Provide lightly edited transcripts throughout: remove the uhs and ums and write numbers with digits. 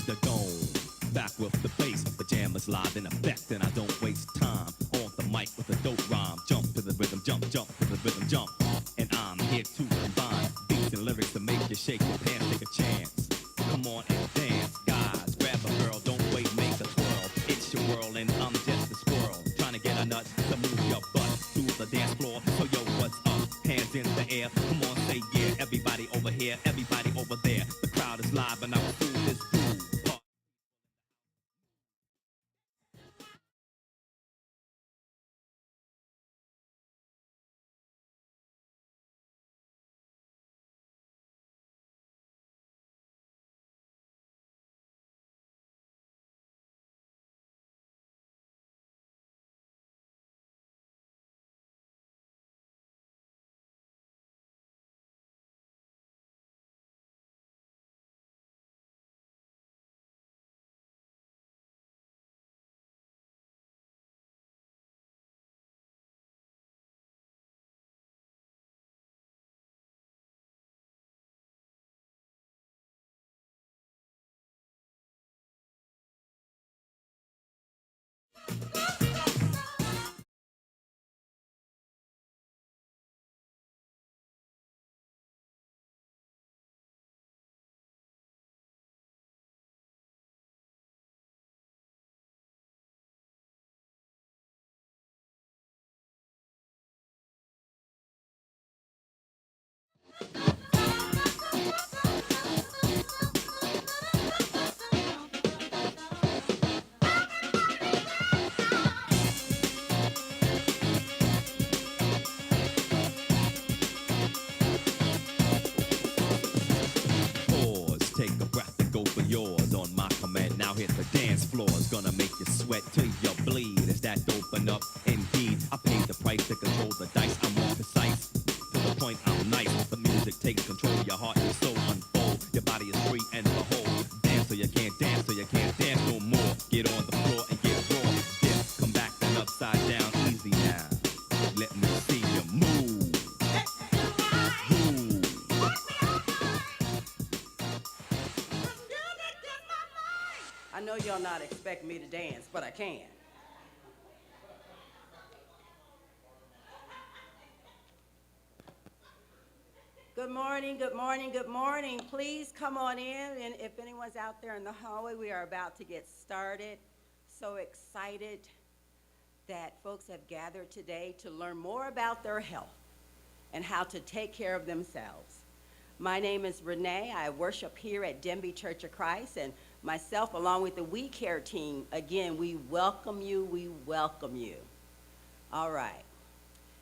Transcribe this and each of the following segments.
the dome. Back with the bass, the jam is live in effect, and I don't waste time on the mic with a dope rhyme. Jump to the rhythm, jump to the rhythm, jump. And I'm here to combine beats and lyrics to make you shake your pants, take a chance. Come on and dance, guys, grab a girl, don't wait, make a twirl. It's your world and I'm just a squirrel, trying to get a nut to move your butt to the dance floor. So yo, what's up? Hands in the air, come on, say yeah. Everybody over here, everybody over there. The crowd is live and I'm through this groove. Pause, take a breath and go for yours on my command. Now hit the dance floor, it's gonna make you sweat till you bleed. Is that open up? Indeed, I paid the price to control the dice. I'm more precise, to the point I'm nice. The music takes control, your heart and soul unfold. Your body is free and behold. Dance so you can't dance, so you can't dance no more. Get on the floor and get raw. Dip, come back and upside down, easy now. Let me see you move. I know y'all not expecting me to dance, but I can. Good morning, good morning, good morning. Please come on in, and if anyone's out there in the hallway, we are about to get started. So excited that folks have gathered today to learn more about their health and how to take care of themselves. My name is Renee. I worship here at Denby Church of Christ, and myself, along with the We Care team, again, we welcome you, we welcome you. All right.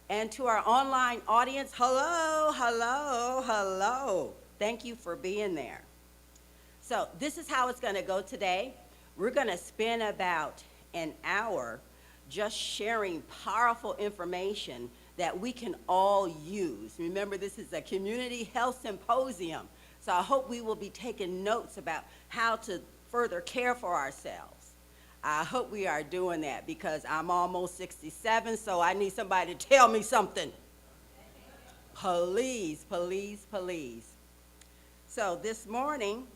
And to our online audience, hello, hello, hello. Thank you for being there. So this is how it's gonna go today. We're gonna spend about an hour just sharing powerful information that we can all use. Remember, this is a community health symposium. So I hope we will be taking notes about how to further care for ourselves. I hope we are doing that because I'm almost 67, so I need somebody to tell me something. Please, please, please. So this morning,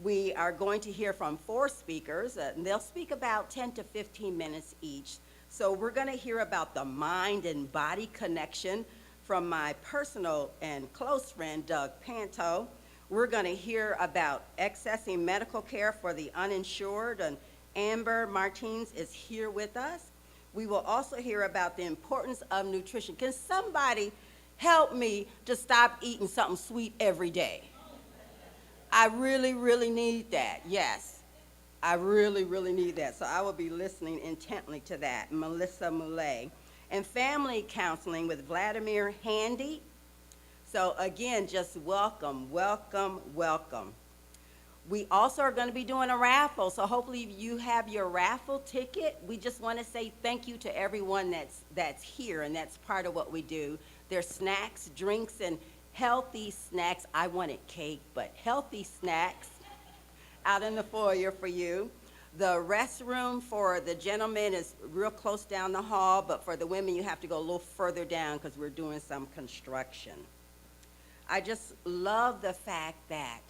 we are going to hear from 4 speakers, and they'll speak about 10 to 15 minutes each. So we're gonna hear about the mind and body connection from my personal and close friend, Doug Panto. We're gonna hear about accessing medical care for the uninsured, and Amber Martins is here with us. We will also hear about the importance of nutrition. Can somebody help me to stop eating something sweet every day? I really, really need that, yes. I really, really need that. So I will be listening intently to that. Melissa Moulet. And family counseling with Vladimir Handy. So again, just welcome, welcome, welcome. We also are going to be doing a raffle, so hopefully you have your raffle ticket. We just want to say thank you to everyone that's here, and that's part of what we do. There's snacks, drinks, and healthy snacks. I wanted cake, but healthy snacks out in the foyer for you. The restroom for the gentlemen is real close down the hall, but for the women, you have to go a little further down because we're doing some construction. I just love the fact that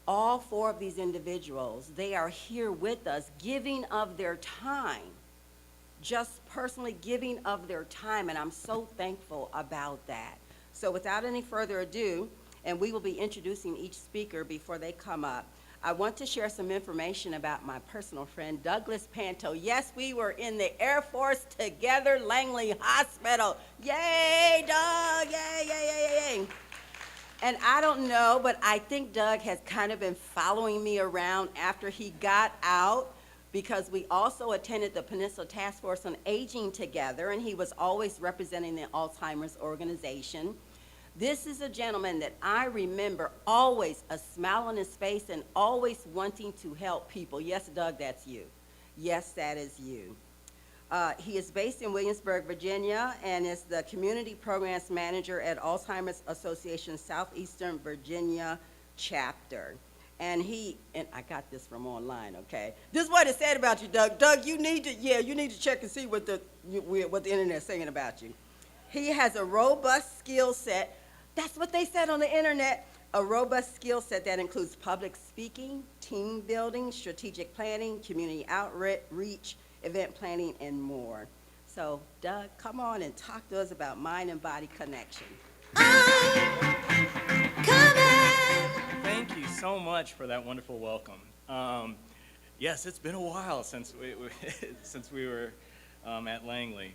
All four of these individuals, they are here with us, giving of their time, just personally giving of their time, and I'm so thankful about that. So without any further ado, and we will be introducing each speaker before they come up, I want to share some information about my personal friend, Douglas Panto. Yes, we were in the Air Force together, Langley Hospital. Yay, Doug, yay, yay, yay, yay, yay. And I don't know, but I think Doug has kind of been following me around after he got out, because we also attended the Peninsula Task Force on Aging together, and he was always representing the Alzheimer's organization. This is a gentleman that I remember always a smile on his face and always wanting to help people. Yes, Doug, that's you. Yes, that is you. He is based in Williamsburg, Virginia, and is the Community Programs Manager at Alzheimer's Association Southeastern Virginia Chapter. And I got this from online, okay? This is what it said about you, Doug. Doug, you need to check and see what the internet's saying about you. He has a robust skill set. That's what they said on the internet. A robust skill set that includes public speaking, team building, strategic planning, community outreach, event planning, and more. So, Doug, come on and talk to us about mind and body connection. Thank you so much for that wonderful welcome. Yes, it's been a while since we were at Langley,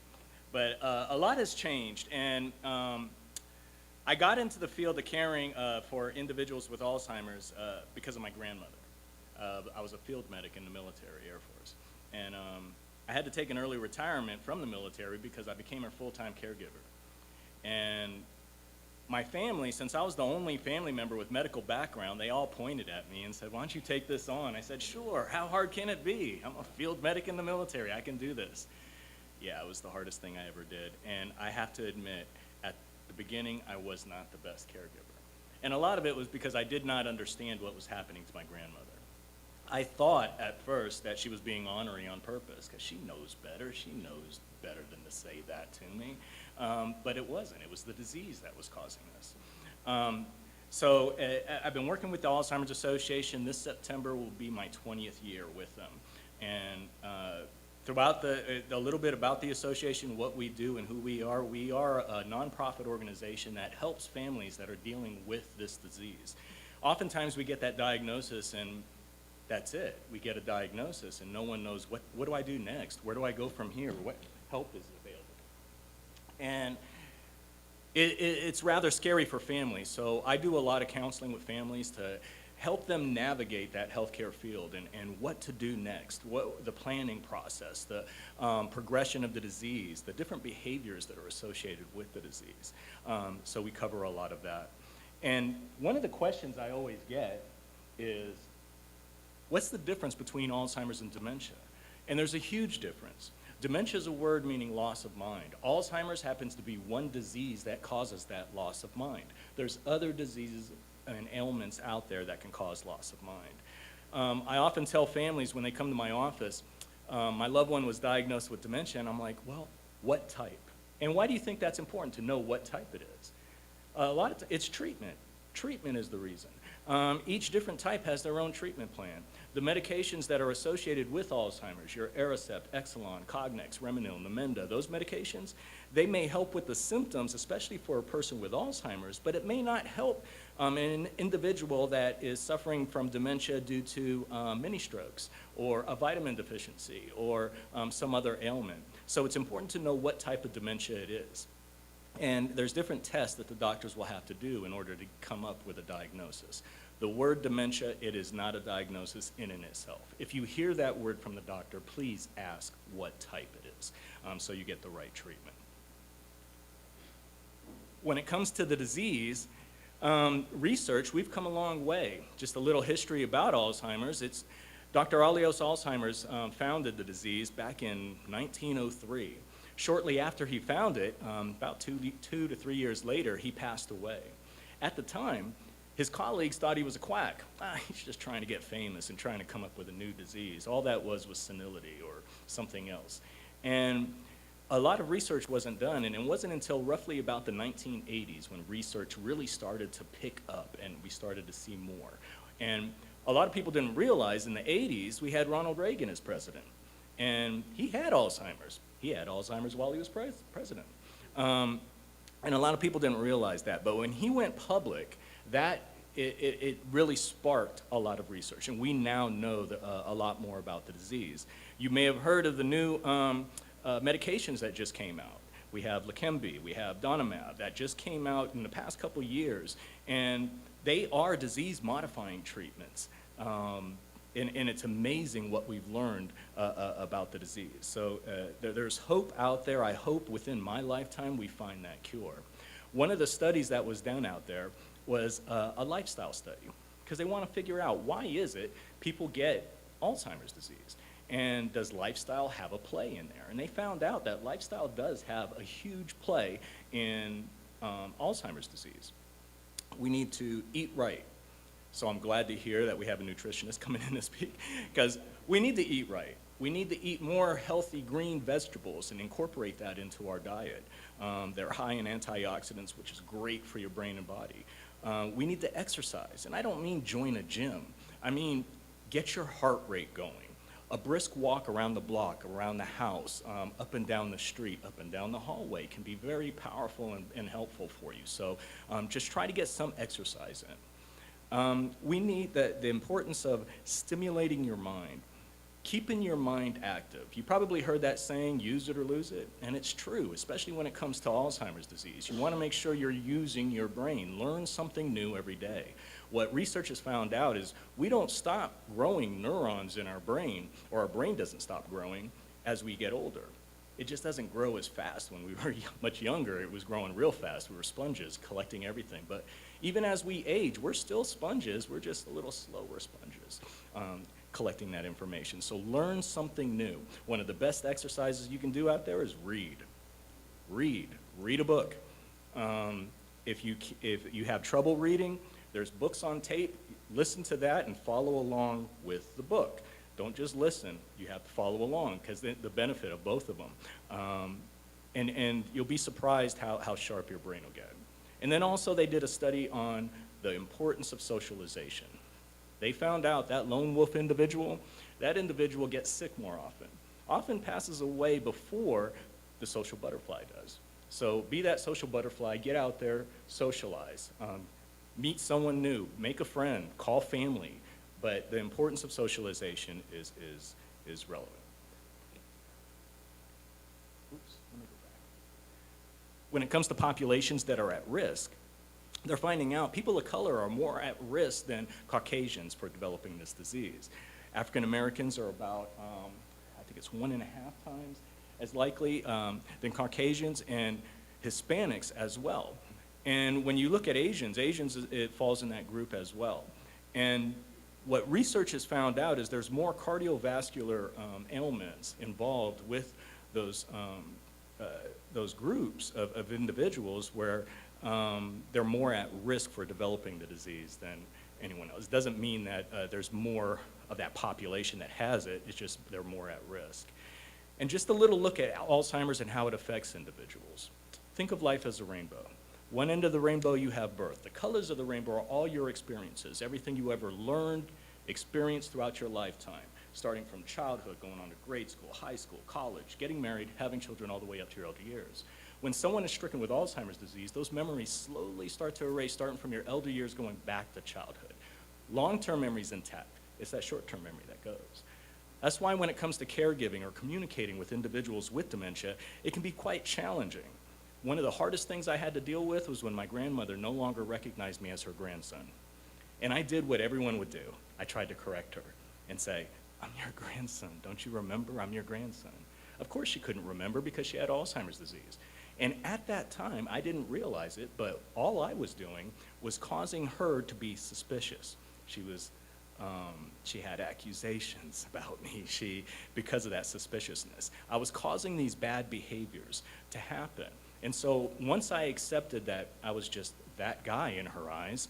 but a lot has changed, and I got into the field of caring for individuals with Alzheimer's because of my grandmother. I was a field medic in the military, Air Force, and I had to take an early retirement from the military because I became her full-time caregiver. And my family, since I was the only family member with medical background, they all pointed at me and said, "Why don't you take this on?" I said, "Sure, how hard can it be? I'm a field medic in the military, I can do this." Yeah, it was the hardest thing I ever did, and I have to admit, at the beginning, I was not the best caregiver. And a lot of it was because I did not understand what was happening to my grandmother. I thought at first that she was being ornery on purpose, because she knows better. She knows better than to say that to me. But it wasn't. It was the disease that was causing this. So I've been working with the Alzheimer's Association. This September will be my 20th year with them. And throughout a little bit about the association, what we do and who we are a nonprofit organization that helps families that are dealing with this disease. Oftentimes we get that diagnosis and that's it. We get a diagnosis and no one knows what do I do next? Where do I go from here? What help is available? And it's rather scary for families. So I do a lot of counseling with families to help them navigate that healthcare field and what to do next, the planning process, the progression of the disease, the different behaviors that are associated with the disease. So we cover a lot of that. And one of the questions I always get is, what's the difference between Alzheimer's and dementia? And there's a huge difference. Dementia is a word meaning loss of mind. Alzheimer's happens to be one disease that causes that loss of mind. There's other diseases and ailments out there that can cause loss of mind. I often tell families when they come to my office, my loved one was diagnosed with dementia, and I'm like, well, what type? And why do you think that's important to know what type it is? It's treatment. Treatment is the reason. Each different type has their own treatment plan. The medications that are associated with Alzheimer's, your Aricept, Exelon, Cognex, Reminil, Namenda, those medications, they may help with the symptoms, especially for a person with Alzheimer's, but it may not help an individual that is suffering from dementia due to mini strokes or a vitamin deficiency or some other ailment. So it's important to know what type of dementia it is. And there's different tests that the doctors will have to do in order to come up with a diagnosis. The word dementia, it is not a diagnosis in and itself. If you hear that word from the doctor, please ask what type it is so you get the right treatment. When it comes to the disease, research, we've come a long way. Just a little history about Alzheimer's. Dr. Alois Alzheimer's founded the disease back in 1903. Shortly after he found it, about 2 to 3 years later, he passed away. At the time, his colleagues thought he was a quack. He's just trying to get famous and trying to come up with a new disease. All that was senility or something else. And a lot of research wasn't done, and it wasn't until roughly about the 1980s when research really started to pick up and we started to see more. And a lot of people didn't realize in the 80s, we had Ronald Reagan as president. And he had Alzheimer's. He had Alzheimer's while he was president. And a lot of people didn't realize that. But when he went public, it really sparked a lot of research. And we now know a lot more about the disease. You may have heard of the new medications that just came out. We have Leqembi, we have Donemab, that just came out in the past couple years. And they are disease-modifying treatments. And it's amazing what we've learned about the disease. So there's hope out there. I hope within my lifetime we find that cure. One of the studies that was done out there was a lifestyle study, because they want to figure out, why is it people get Alzheimer's disease? And does lifestyle have a play in there? And they found out that lifestyle does have a huge play in Alzheimer's disease. We need to eat right. So I'm glad to hear that we have a nutritionist coming in to speak, because we need to eat right. We need to eat more healthy green vegetables and incorporate that into our diet. They're high in antioxidants, which is great for your brain and body. We need to exercise, and I don't mean join a gym. I mean get your heart rate going. A brisk walk around the block, around the house, up and down the street, up and down the hallway can be very powerful and helpful for you. So just try to get some exercise in. We need the importance of stimulating your mind, keeping your mind active. You probably heard that saying, use it or lose it, and it's true, especially when it comes to Alzheimer's disease. You want to make sure you're using your brain. Learn something new every day. What research has found out is we don't stop growing neurons in our brain, or our brain doesn't stop growing as we get older. It just doesn't grow as fast. When we were much younger, it was growing real fast. We were sponges collecting everything. But even as we age, we're still sponges. We're just a little slower sponges collecting that information. So learn something new. One of the best exercises you can do out there is read. Read a book. If you have trouble reading, there's books on tape. Listen to that and follow along with the book. Don't just listen. You have to follow along, because the benefit of both of them. And you'll be surprised how sharp your brain will get. And then also they did a study on the importance of socialization. They found out that lone wolf individual, that individual gets sick more often passes away before the social butterfly does. So be that social butterfly, get out there, socialize. Meet someone new, make a friend, call family, but the importance of socialization is relevant. Oops, let me go back. When it comes to populations that are at risk, they're finding out people of color are more at risk than Caucasians for developing this disease. African Americans are about, I think it's 1.5 times as likely than Caucasians, and Hispanics as well. And when you look at Asians, it falls in that group as well. And what research has found out is there's more cardiovascular ailments involved with those groups of individuals where they're more at risk for developing the disease than anyone else. It doesn't mean that there's more of that population that has it, it's just they're more at risk. And just a little look at Alzheimer's and how it affects individuals. Think of life as a rainbow. One end of the rainbow, you have birth. The colors of the rainbow are all your experiences, everything you ever learned, experienced throughout your lifetime, starting from childhood, going on to grade school, high school, college, getting married, having children, all the way up to your elder years. When someone is stricken with Alzheimer's disease, those memories slowly start to erase, starting from your elder years going back to childhood. Long-term memory's intact. It's that short-term memory that goes. That's why when it comes to caregiving or communicating with individuals with dementia, it can be quite challenging. One of the hardest things I had to deal with was when my grandmother no longer recognized me as her grandson. And I did what everyone would do. I tried to correct her and say, I'm your grandson. Don't you remember? I'm your grandson. Of course she couldn't remember because she had Alzheimer's disease. And at that time, I didn't realize it, but all I was doing was causing her to be suspicious. She had accusations about me because of that suspiciousness. I was causing these bad behaviors to happen. And so once I accepted that I was just that guy in her eyes,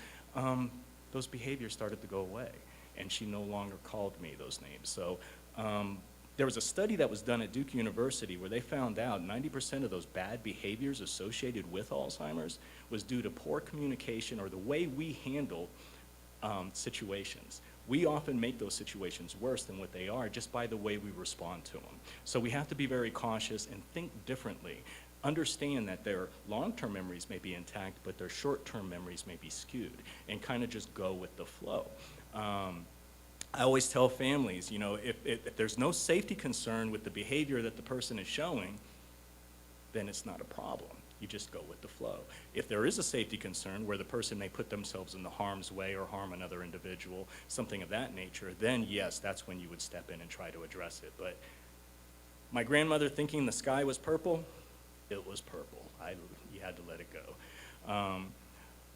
those behaviors started to go away. And she no longer called me those names. So there was a study that was done at Duke University where they found out 90% of those bad behaviors associated with Alzheimer's was due to poor communication or the way we handle situations. We often make those situations worse than what they are just by the way we respond to them. So we have to be very cautious and think differently. Understand that their long-term memories may be intact, but their short-term memories may be skewed, and kind of just go with the flow. I always tell families, you know, if there's no safety concern with the behavior that the person is showing, then it's not a problem. You just go with the flow. If there is a safety concern where the person may put themselves in the harm's way or harm another individual, something of that nature, then yes, that's when you would step in and try to address it. But my grandmother thinking the sky was purple, it was purple. You had to let it go.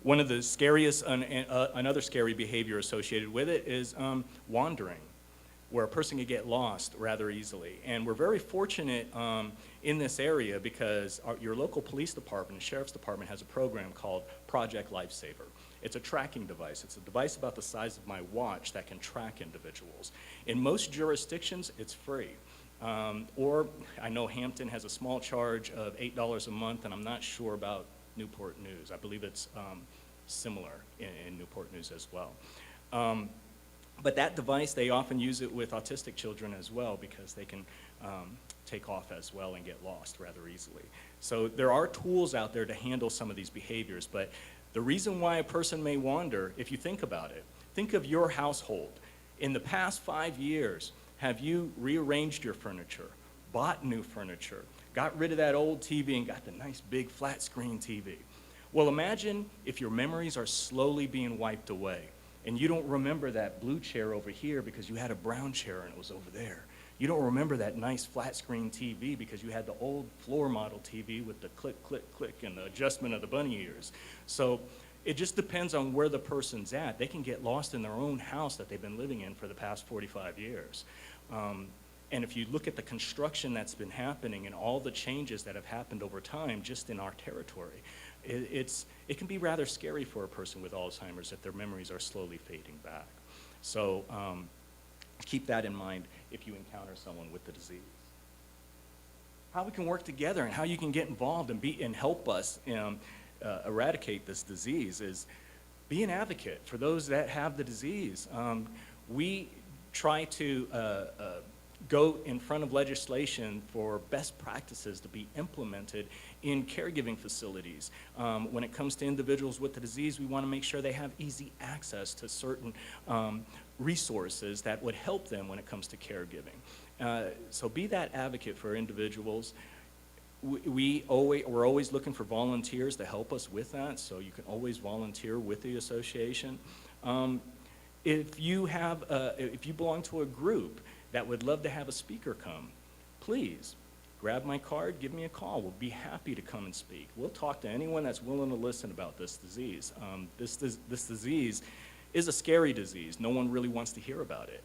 One of the scariest, another scary behavior associated with it is wandering, where a person can get lost rather easily. And we're very fortunate in this area because your local police department and sheriff's department has a program called Project Lifesaver. It's a tracking device. It's a device about the size of my watch that can track individuals. In most jurisdictions, it's free. Or I know Hampton has a small charge of $8 a month, and I'm not sure about Newport News. I believe it's similar in Newport News as well. But that device, they often use it with autistic children as well because they can take off as well and get lost rather easily. So there are tools out there to handle some of these behaviors, but the reason why a person may wander, if you think about it, think of your household. In the past 5 years, have you rearranged your furniture, bought new furniture, got rid of that old TV and got the nice big flat screen TV? Well, imagine if your memories are slowly being wiped away and you don't remember that blue chair over here because you had a brown chair and it was over there. You don't remember that nice flat screen TV because you had the old floor model TV with the click, click, click and the adjustment of the bunny ears. So it just depends on where the person's at. They can get lost in their own house that they've been living in for the past 45 years. And if you look at the construction that's been happening and all the changes that have happened over time just in our territory, it can be rather scary for a person with Alzheimer's if their memories are slowly fading back. So keep that in mind if you encounter someone with the disease. How we can work together and how you can get involved and help us eradicate this disease is be an advocate for those that have the disease. We try to go in front of legislation for best practices to be implemented in caregiving facilities. When it comes to individuals with the disease, we want to make sure they have easy access to certain resources that would help them when it comes to caregiving. So be that advocate for individuals. We're always looking for volunteers to help us with that, so you can always volunteer with the association. If you belong to a group that would love to have a speaker come, please grab my card, give me a call. We'll be happy to come and speak. We'll talk to anyone that's willing to listen about this disease. This disease is a scary disease. No one really wants to hear about it.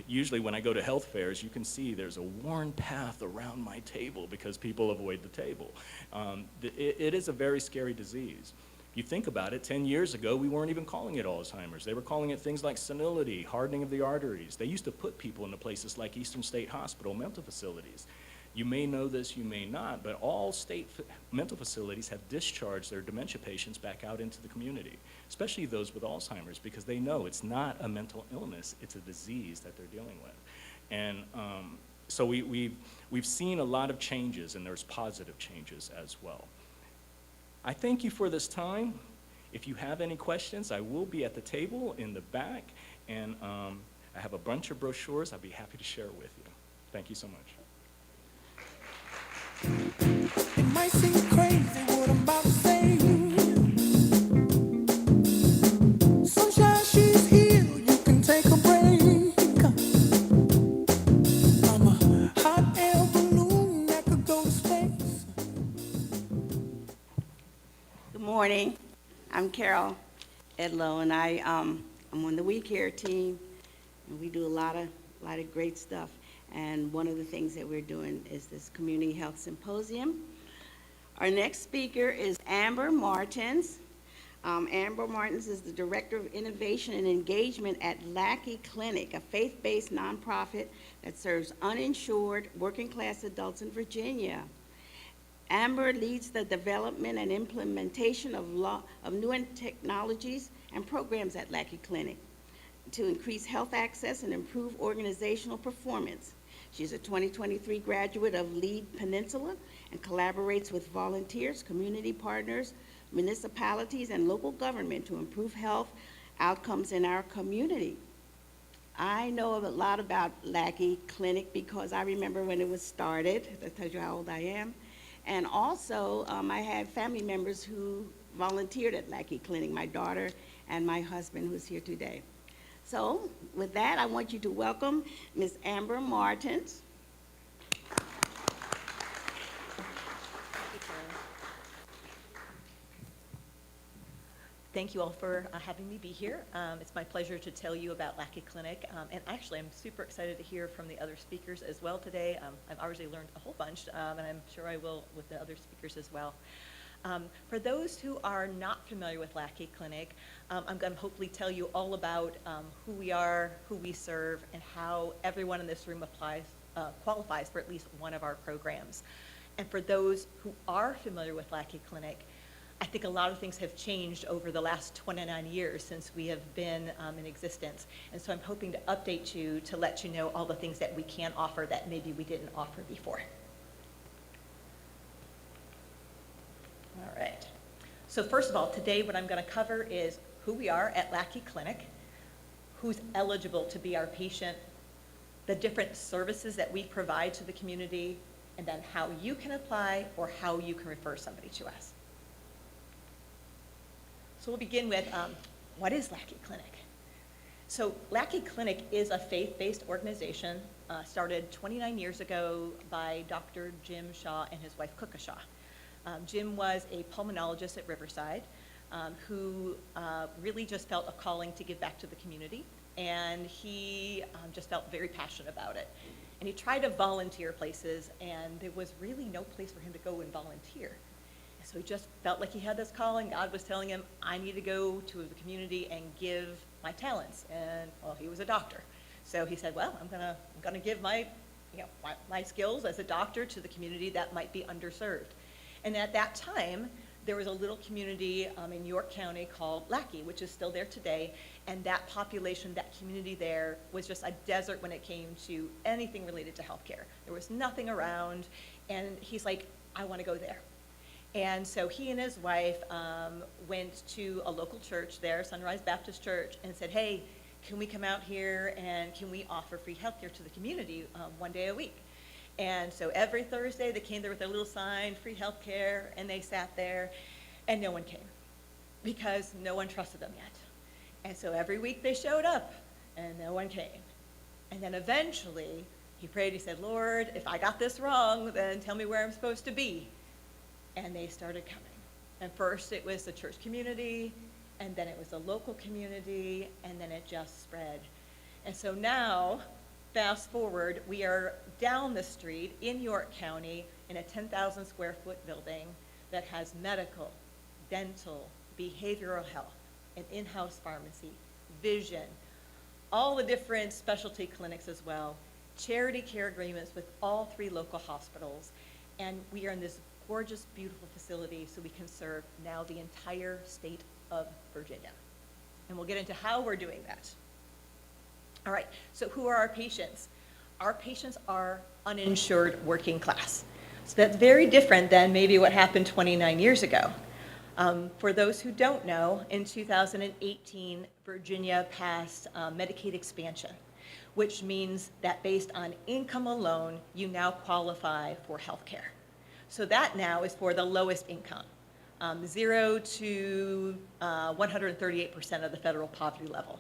Usually when I go to health fairs, you can see there's a worn path around my table because people avoid the table. It is a very scary disease. If you think about it, 10 years ago, we weren't even calling it Alzheimer's. They were calling it things like senility, hardening of the arteries. They used to put people into places like Eastern State Hospital, mental facilities. You may know this, you may not, but all state mental facilities have discharged their dementia patients back out into the community, especially those with Alzheimer's, because they know it's not a mental illness, it's a disease that they're dealing with. And so we've seen a lot of changes, and there's positive changes as well. I thank you for this time. If you have any questions, I will be at the table in the back, and I have a bunch of brochures I'd be happy to share with you. Thank you so much. It might seem crazy what I'm about to say. Sunshine, she's here, you can take a break. I'm a hot air balloon that could go to space. Good morning. I'm Carol Edlow, and I'm on the We Care team, and we do a lot of great stuff. And one of the things that we're doing is this Community Health Symposium. Our next speaker is Amber Martins. Amber Martins is the Director of Innovation and Engagement at Lackey Clinic, a faith-based nonprofit that serves uninsured working-class adults in Virginia. Amber leads the development and implementation of new technologies and programs at Lackey Clinic to increase health access and improve organizational performance. She's a 2023 graduate of Lead Peninsula and collaborates with volunteers, community partners, municipalities, and local government to improve health outcomes in our community. I know a lot about Lackey Clinic because I remember when it was started. That tells you how old I am. And also, I had family members who volunteered at Lackey Clinic, my daughter and my husband, who's here today. So with that, I want you to welcome Ms. Amber Martins. Thank you all for having me be here. It's my pleasure to tell you about Lackey Clinic. And actually, I'm super excited to hear from the other speakers as well today. I've already learned a whole bunch, and I'm sure I will with the other speakers as well. For those who are not familiar with Lackey Clinic, I'm going to hopefully tell you all about who we are, who we serve, and how everyone in this room qualifies for at least one of our programs. And for those who are familiar with Lackey Clinic, I think a lot of things have changed over the last 29 years since we have been in existence. And so I'm hoping to update you to let you know all the things that we can offer that maybe we didn't offer before. All right. So first of all, today what I'm going to cover is who we are at Lackey Clinic, who's eligible to be our patient, the different services that we provide to the community, and then how you can apply or how you can refer somebody to us. So we'll begin with what is Lackey Clinic? So Lackey Clinic is a faith-based organization started 29 years ago by Dr. Jim Shaw and his wife Kuka Shaw. Jim was a pulmonologist at Riverside who really just felt a calling to give back to the community, and he just felt very passionate about it. And he tried to volunteer places, and there was really no place for him to go and volunteer. So he just felt like he had this calling. God was telling him, I need to go to the community and give my talents. And well, he was a doctor. So he said, well, I'm gonna give my skills as a doctor to the community that might be underserved. And at that time, there was a little community in York County called Lackey, which is still there today. And that population, that community there was just a desert when it came to anything related to healthcare. There was nothing around. And he's like, I wanna go there. And so he and his wife went to a local church there, Sunrise Baptist Church, and said, hey, can we come out here and can we offer free healthcare to the community one day a week? And so every Thursday they came there with their little sign, free healthcare, and they sat there, and no one came because no one trusted them yet. And so every week they showed up, and no one came. And then eventually he prayed, he said, Lord, if I got this wrong, then tell me where I'm supposed to be. And they started coming. And first it was the church community, and then it was the local community, and then it just spread. And so now, fast forward, we are down the street in York County in a 10,000 square foot building that has medical, dental, behavioral health, an in-house pharmacy, vision, all the different specialty clinics as well, charity care agreements with all 3 local hospitals, and we are in this gorgeous, beautiful facility so we can serve now the entire state of Virginia. And we'll get into how we're doing that. All right, so who are our patients? Our patients are uninsured working class. So that's very different than maybe what happened 29 years ago. For those who don't know, in 2018, Virginia passed Medicaid expansion, which means that based on income alone, you now qualify for health care. So that now is for the lowest income, 0 to 138% of the federal poverty level,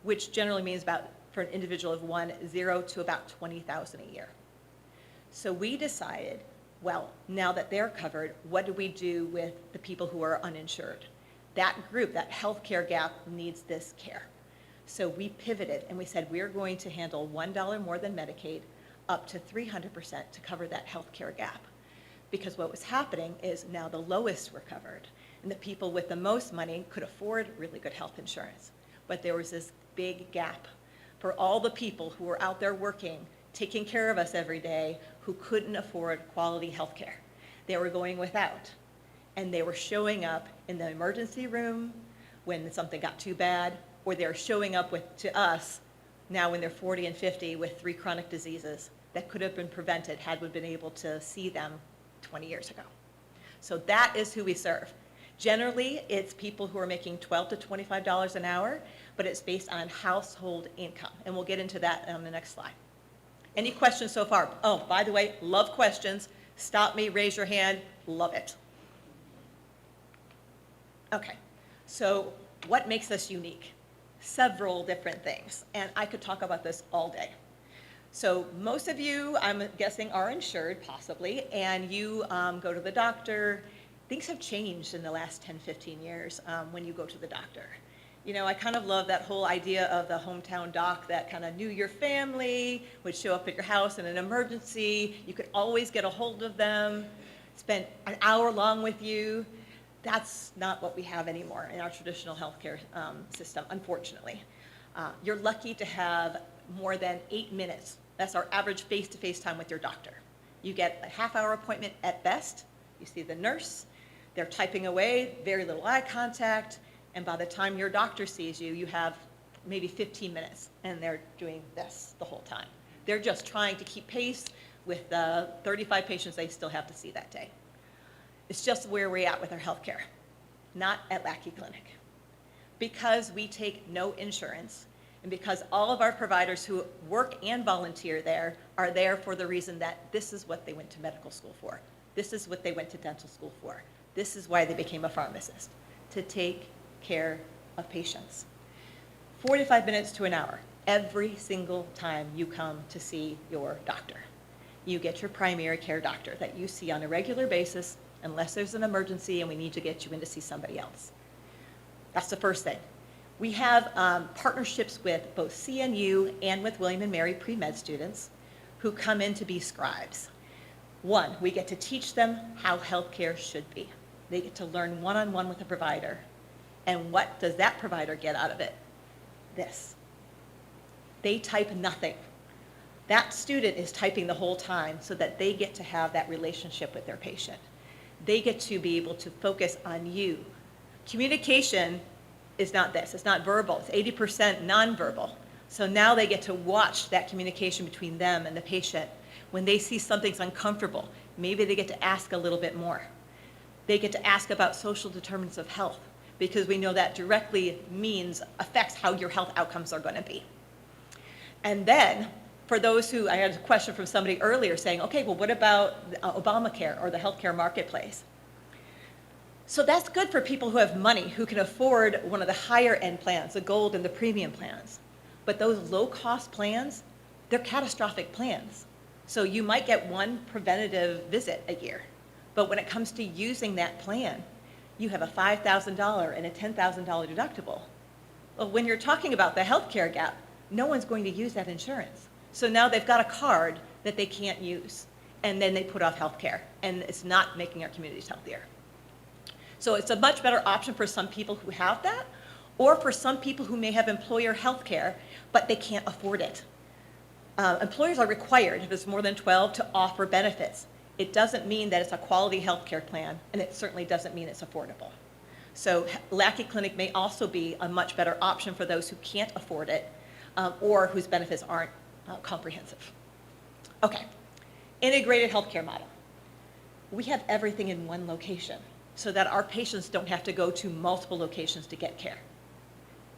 which generally means about, for an individual of 0 to about $20,000 a year. So we decided, well, now that they're covered, what do we do with the people who are uninsured? That group, that healthcare gap, needs this care. So we pivoted and we said we're going to handle $1 more than Medicaid up to 300% to cover that healthcare gap. Because what was happening is now the lowest were covered, and the people with the most money could afford really good health insurance. But there was this big gap for all the people who were out there working, taking care of us every day, who couldn't afford quality health care. They were going without. And they were showing up in the emergency room when something got too bad, or they're showing up to us now when they're 40 and 50 with 3 chronic diseases that could have been prevented had we been able to see them 20 years ago. So that is who we serve. Generally, it's people who are making $12 to $25 an hour, but it's based on household income. And we'll get into that on the next slide. Any questions so far? Oh, by the way, love questions. Stop me, raise your hand, love it. Okay, so what makes us unique? Several different things, and I could talk about this all day. So most of you, I'm guessing, are insured, possibly, and you go to the doctor. Things have changed in the last 10, 15 years when you go to the doctor. You know, I kind of love that whole idea of the hometown doc that kind of knew your family, would show up at your house in an emergency. You could always get a hold of them, spend an hour long with you. That's not what we have anymore in our traditional healthcare system, unfortunately. You're lucky to have more than 8 minutes. That's our average face-to-face time with your doctor. You get a half-hour appointment at best. You see the nurse. They're typing away, very little eye contact, and by the time your doctor sees you, you have maybe 15 minutes, and they're doing this the whole time. They're just trying to keep pace with the 35 patients they still have to see that day. It's just where we're at with our healthcare, not at Lackey Clinic. Because we take no insurance, and because all of our providers who work and volunteer there are there for the reason that this is what they went to medical school for. This is what they went to dental school for. This is why they became a pharmacist, to take care of patients. 45 minutes to an hour every single time you come to see your doctor. You get your primary care doctor that you see on a regular basis unless there's an emergency and we need to get you in to see somebody else. That's the first thing. We have partnerships with both CNU and with William and Mary pre-med students who come in to be scribes. One, we get to teach them how healthcare should be. They get to learn one-on-one with a provider. And what does that provider get out of it? This. They type nothing. That student is typing the whole time so that they get to have that relationship with their patient. They get to be able to focus on you. Communication is not this, it's not verbal, it's 80% nonverbal. So now they get to watch that communication between them and the patient. When they see something's uncomfortable, maybe they get to ask a little bit more. They get to ask about social determinants of health, because we know that directly affects how your health outcomes are going to be. And then, for those who, I had a question from somebody earlier saying, okay, well, what about Obamacare or the healthcare marketplace? So that's good for people who have money, who can afford one of the higher end plans, the gold and the premium plans. But those low cost plans, they're catastrophic plans. So you might get one preventative visit a year. But when it comes to using that plan, you have a $5,000 and a $10,000 deductible. Well, when you're talking about the healthcare gap, no one's going to use that insurance. So now they've got a card that they can't use, and then they put off healthcare, and it's not making our communities healthier. So it's a much better option for some people who have that, or for some people who may have employer healthcare, but they can't afford it. Employers are required, if it's more than 12, to offer benefits. It doesn't mean that it's a quality healthcare plan, and it certainly doesn't mean it's affordable. So Lackey Clinic may also be a much better option for those who can't afford it, or whose benefits aren't comprehensive. Okay, integrated healthcare model. We have everything in one location so that our patients don't have to go to multiple locations to get care.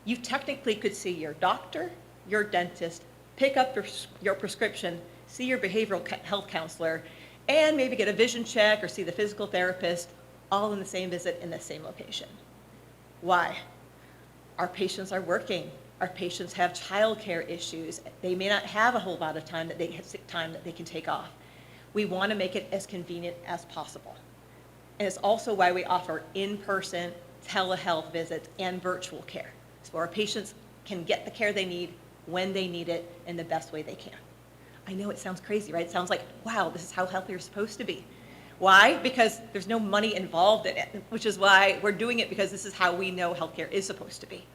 You technically could see your doctor, your dentist, pick up your prescription, see your behavioral health counselor, and maybe get a vision check or see the physical therapist, all in the same visit in the same location. Why? Our patients are working. Our patients have childcare issues. They may not have a whole lot of time that they have sick time that they can take off. We want to make it as convenient as possible. And it's also why we offer in-person telehealth visits and virtual care. So our patients can get the care they need when they need it in the best way they can. I know it sounds crazy, right? It sounds like, wow, this is how healthcare is supposed to be. Why? Because there's no money involved in it, which is why we're doing it, because this is how we know healthcare is supposed to be.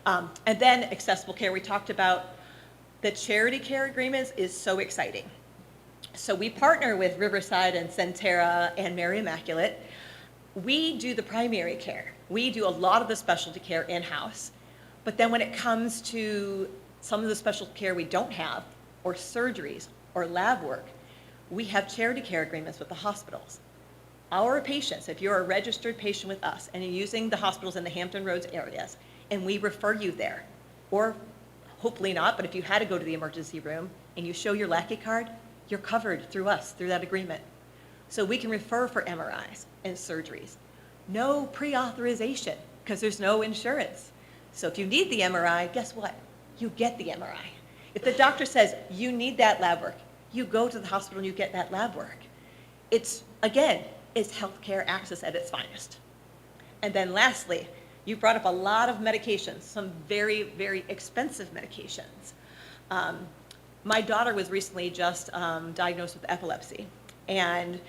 And then accessible care, we talked about the charity care agreements is so exciting. So we partner with Riverside and Centera and Mary Immaculate. We do the primary care. We do a lot of the specialty care in-house. But then when it comes to some of the special care we don't have, or surgeries, or lab work, we have charity care agreements with the hospitals. Our patients, if you're a registered patient with us and you're using the hospitals in the Hampton Roads areas, and we refer you there, or hopefully not, but if you had to go to the emergency room and you show your Lackey card, you're covered through us, through that agreement. So we can refer for MRIs and surgeries. No pre-authorization, because there's no insurance. So if you need the MRI, guess what? You get the MRI. If the doctor says you need that lab work, you go to the hospital and you get that lab work. It's, again, it's healthcare access at its finest. And then lastly, you brought up a lot of medications, some very, very expensive medications. My daughter was recently just diagnosed with epilepsy, and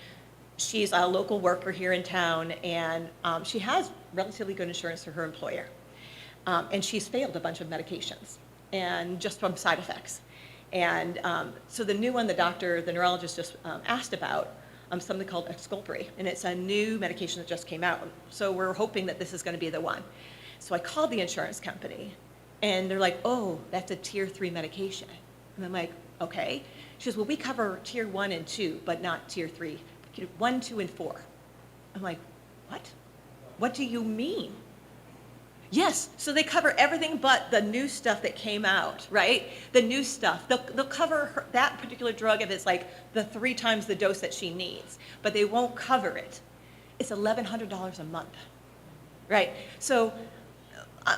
she's a local worker here in town, and she has relatively good insurance through her employer. And she's failed a bunch of medications, and just from side effects. And so the new one the neurologist just asked about, something called Exculpri, and it's a new medication that just came out. So we're hoping that this is going to be the one. So I called the insurance company, and they're like, oh, that's a tier 3 medication. And I'm like, okay. She goes, well, we cover tier 1 and 2, but not tier 3. 1, 2, and 4. I'm like, what? What do you mean? Yes, so they cover everything but the new stuff that came out, right? The new stuff. They'll cover that particular drug if it's like the 3 times the dose that she needs, but they won't cover it. It's $1,100 a month, right? So,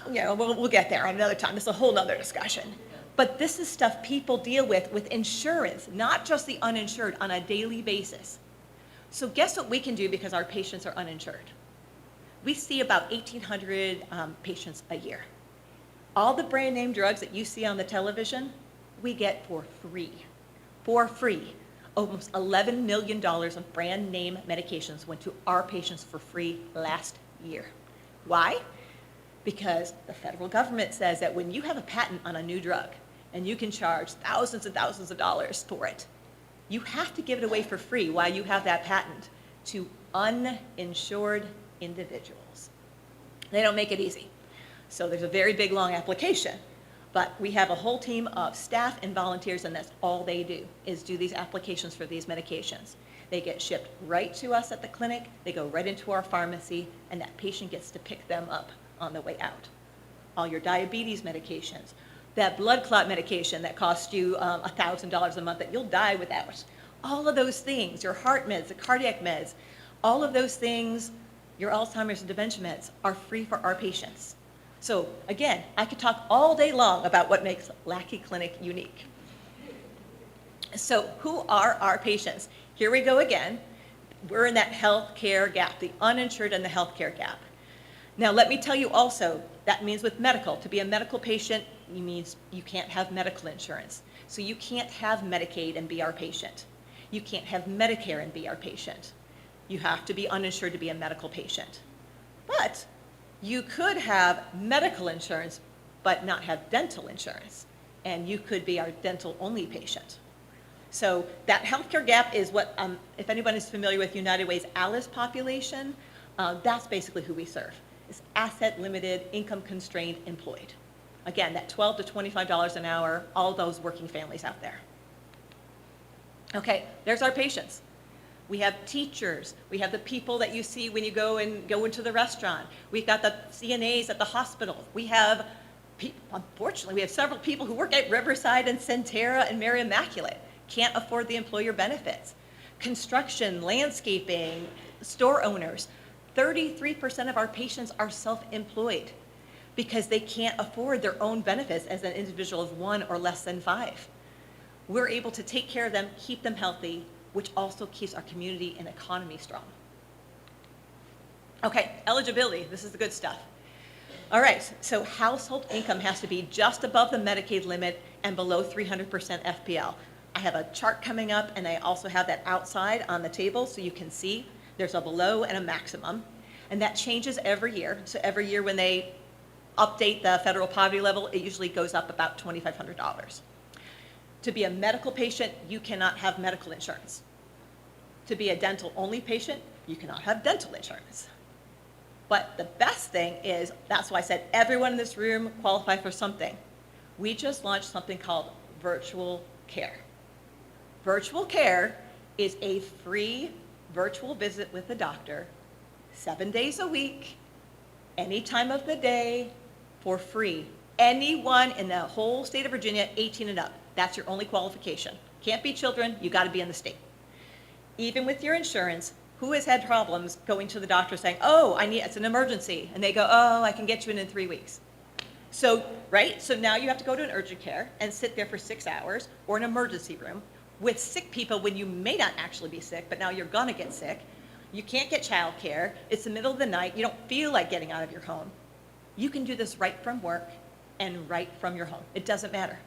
we'll get there on another time. It's a whole nother discussion. But this is stuff people deal with insurance, not just the uninsured, on a daily basis. So guess what we can do because our patients are uninsured? We see about 1,800 patients a year. All the brand name drugs that you see on the television, we get for free. For free. Almost $11 million of brand name medications went to our patients for free last year. Why? Because the federal government says that when you have a patent on a new drug and you can charge thousands and thousands of dollars for it, you have to give it away for free while you have that patent to uninsured individuals. They don't make it easy. So there's a very big, long application. But we have a whole team of staff and volunteers, and that's all they do, is do these applications for these medications. They get shipped right to us at the clinic, they go right into our pharmacy, and that patient gets to pick them up on the way out. All your diabetes medications, that blood clot medication that costs you $1,000 a month that you'll die without. All of those things, your heart meds, the cardiac meds, all of those things, your Alzheimer's and dementia meds, are free for our patients. So again, I could talk all day long about what makes Lackey Clinic unique. So who are our patients? Here we go again. We're in that healthcare gap, the uninsured and the healthcare gap. Now let me tell you also, that means with medical, to be a medical patient, it means you can't have medical insurance. So you can't have Medicaid and be our patient. You can't have Medicare and be our patient. You have to be uninsured to be a medical patient. But you could have medical insurance, but not have dental insurance. And you could be our dental-only patient. So that healthcare gap is what, if anyone is familiar with United Way's ALICE population, that's basically who we serve. It's asset-limited, income-constrained, employed. Again, that $12 to $25 an hour, all those working families out there. Okay, there's our patients. We have teachers. We have the people that you see when you go into the restaurant. We've got the CNAs at the hospital. We have, unfortunately, we have several people who work at Riverside and Centera and Mary Immaculate. Can't afford the employer benefits. Construction, landscaping, store owners. 33% of our patients are self-employed because they can't afford their own benefits as an individual of 1 or less than 5. We're able to take care of them, keep them healthy, which also keeps our community and economy strong. Okay, eligibility, this is the good stuff. All right, so household income has to be just above the Medicaid limit and below 300% FPL. I have a chart coming up, and I also have that outside on the table so you can see there's a below and a maximum, and that changes every year. So every year when they update the federal poverty level, it usually goes up about $2,500. To be a medical patient, you cannot have medical insurance. To be a dental-only patient, you cannot have dental insurance. But the best thing is, that's why I said everyone in this room qualify for something. We just launched something called virtual care. Virtual care is a free virtual visit with a doctor, 7 days a week, any time of the day, for free. Anyone in the whole state of Virginia, 18 and up. That's your only qualification. Can't be children, you gotta be in the state. Even with your insurance, who has had problems going to the doctor saying, oh, it's an emergency, and they go, oh, I can get you in 3 weeks. So, right, so now you have to go to an urgent care and sit there for 6 hours, or an emergency room, with sick people when you may not actually be sick, but now you're gonna get sick. You can't get childcare, it's the middle of the night, you don't feel like getting out of your home. You can do this right from work and right from your home. It doesn't matter.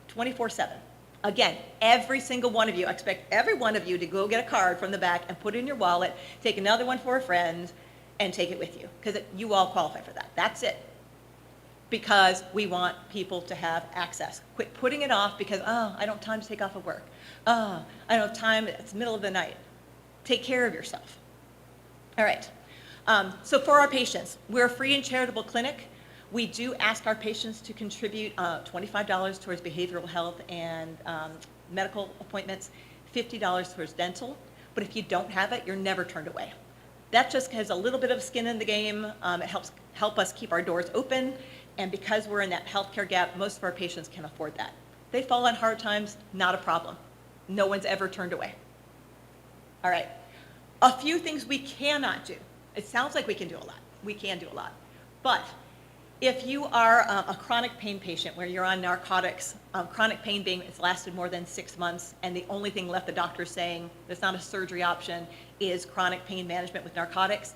24/7. Again, every single one of you, I expect every one of you to go get a card from the back and put it in your wallet, take another one for a friend, and take it with you, because you all qualify for that. That's it. Because we want people to have access. Quit putting it off because, oh, I don't have time to take off of work. Oh, I don't have time, it's the middle of the night. Take care of yourself. All right. So for our patients, we're a free and charitable clinic. We do ask our patients to contribute $25 towards behavioral health and medical appointments, $50 towards dental. But if you don't have it, you're never turned away. That just has a little bit of skin in the game. It help us keep our doors open. And because we're in that healthcare gap, most of our patients can afford that. They fall on hard times, not a problem. No one's ever turned away. All right. A few things we cannot do. It sounds like we can do a lot. We can do a lot. But if you are a chronic pain patient where you're on narcotics, chronic pain being it's lasted more than 6 months, and the only thing left the doctor's saying there's not a surgery option is chronic pain management with narcotics,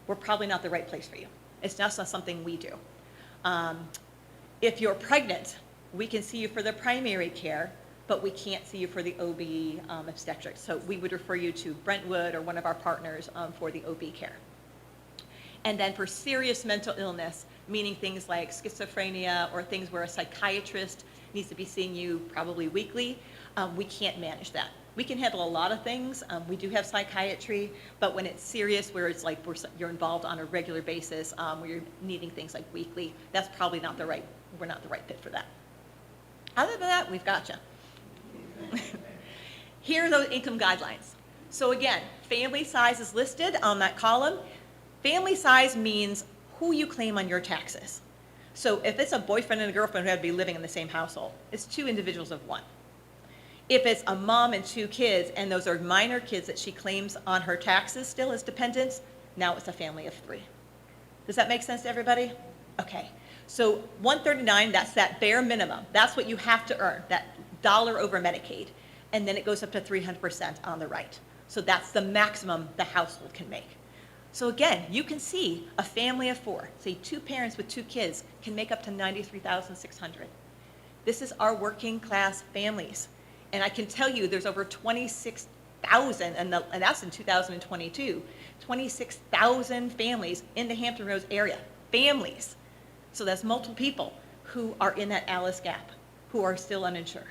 we're probably not the right place for you. It's just not something we do. If you're pregnant, we can see you for the primary care, but we can't see you for the OB obstetrics. So we would refer you to Brentwood or one of our partners for the OB care. And then for serious mental illness, meaning things like schizophrenia or things where a psychiatrist needs to be seeing you probably weekly, we can't manage that. We can handle a lot of things. We do have psychiatry, but when it's serious, where it's like you're involved on a regular basis, where you're needing things like weekly, that's probably not the right, we're not the right fit for that. Other than that, we've got you. Here are those income guidelines. So again, family size is listed on that column. Family size means who you claim on your taxes. So if it's a boyfriend and a girlfriend who have to be living in the same household, it's 2 individuals of 1. If it's a mom and 2 kids, and those are minor kids that she claims on her taxes still as dependents, now it's a family of 3. Does that make sense to everybody? Okay. So 139, that's that bare minimum. That's what you have to earn, that dollar over Medicaid. And then it goes up to 300% on the right. So that's the maximum the household can make. So again, you can see a family of 4, say 2 parents with 2 kids, can make up to $93,600. This is our working class families. And I can tell you there's over 26,000, and that's in 2022, 26,000 families in the Hampton Roads area, families. So that's multiple people who are in that Alice gap, who are still uninsured.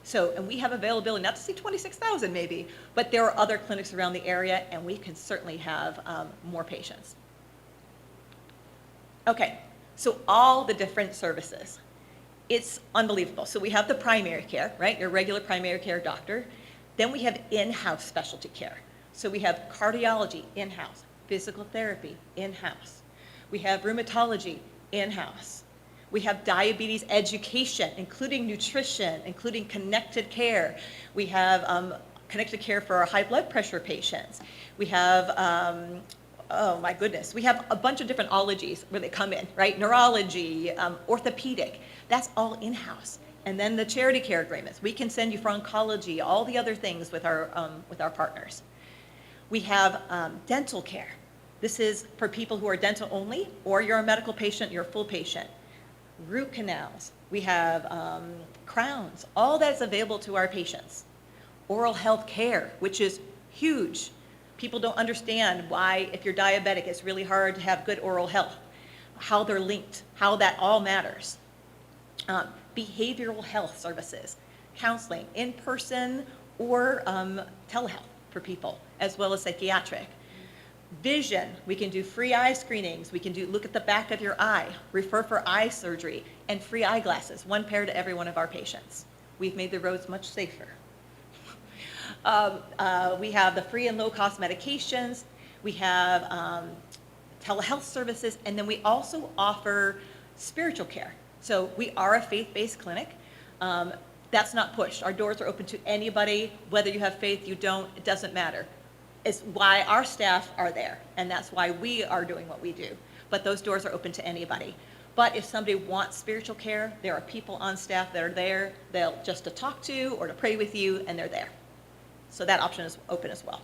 So, and we have availability, not to see 26,000 maybe, but there are other clinics around the area, and we can certainly have more patients. Okay, so all the different services. It's unbelievable. So we have the primary care, right? Your regular primary care doctor. Then we have in-house specialty care. So we have cardiology in-house, physical therapy in-house. We have rheumatology in-house. We have diabetes education, including nutrition, including connected care. We have connected care for our high blood pressure patients. We have, oh my goodness, we have a bunch of different ologies where they come in, right? Neurology, orthopedic, that's all in-house. And then the charity care agreements. We can send you for oncology, all the other things with our partners. We have dental care. This is for people who are dental only, or you're a medical patient, you're a full patient. Root canals, we have crowns, all that's available to our patients. Oral health care, which is huge. People don't understand why, if you're diabetic, it's really hard to have good oral health, how they're linked, how that all matters. Behavioral health services, counseling, in person or telehealth for people, as well as psychiatric. Vision, we can do free eye screenings, we can do look at the back of your eye, refer for eye surgery, and free eyeglasses, 1 pair to every one of our patients. We've made the roads much safer. We have the free and low-cost medications, we have telehealth services, and then we also offer spiritual care. So we are a faith-based clinic. That's not pushed. Our doors are open to anybody, whether you have faith, you don't, it doesn't matter. It's why our staff are there, and that's why we are doing what we do. But those doors are open to anybody. But if somebody wants spiritual care, there are people on staff that are there, they'll just to talk to or to pray with you, and they're there. So that option is open as well.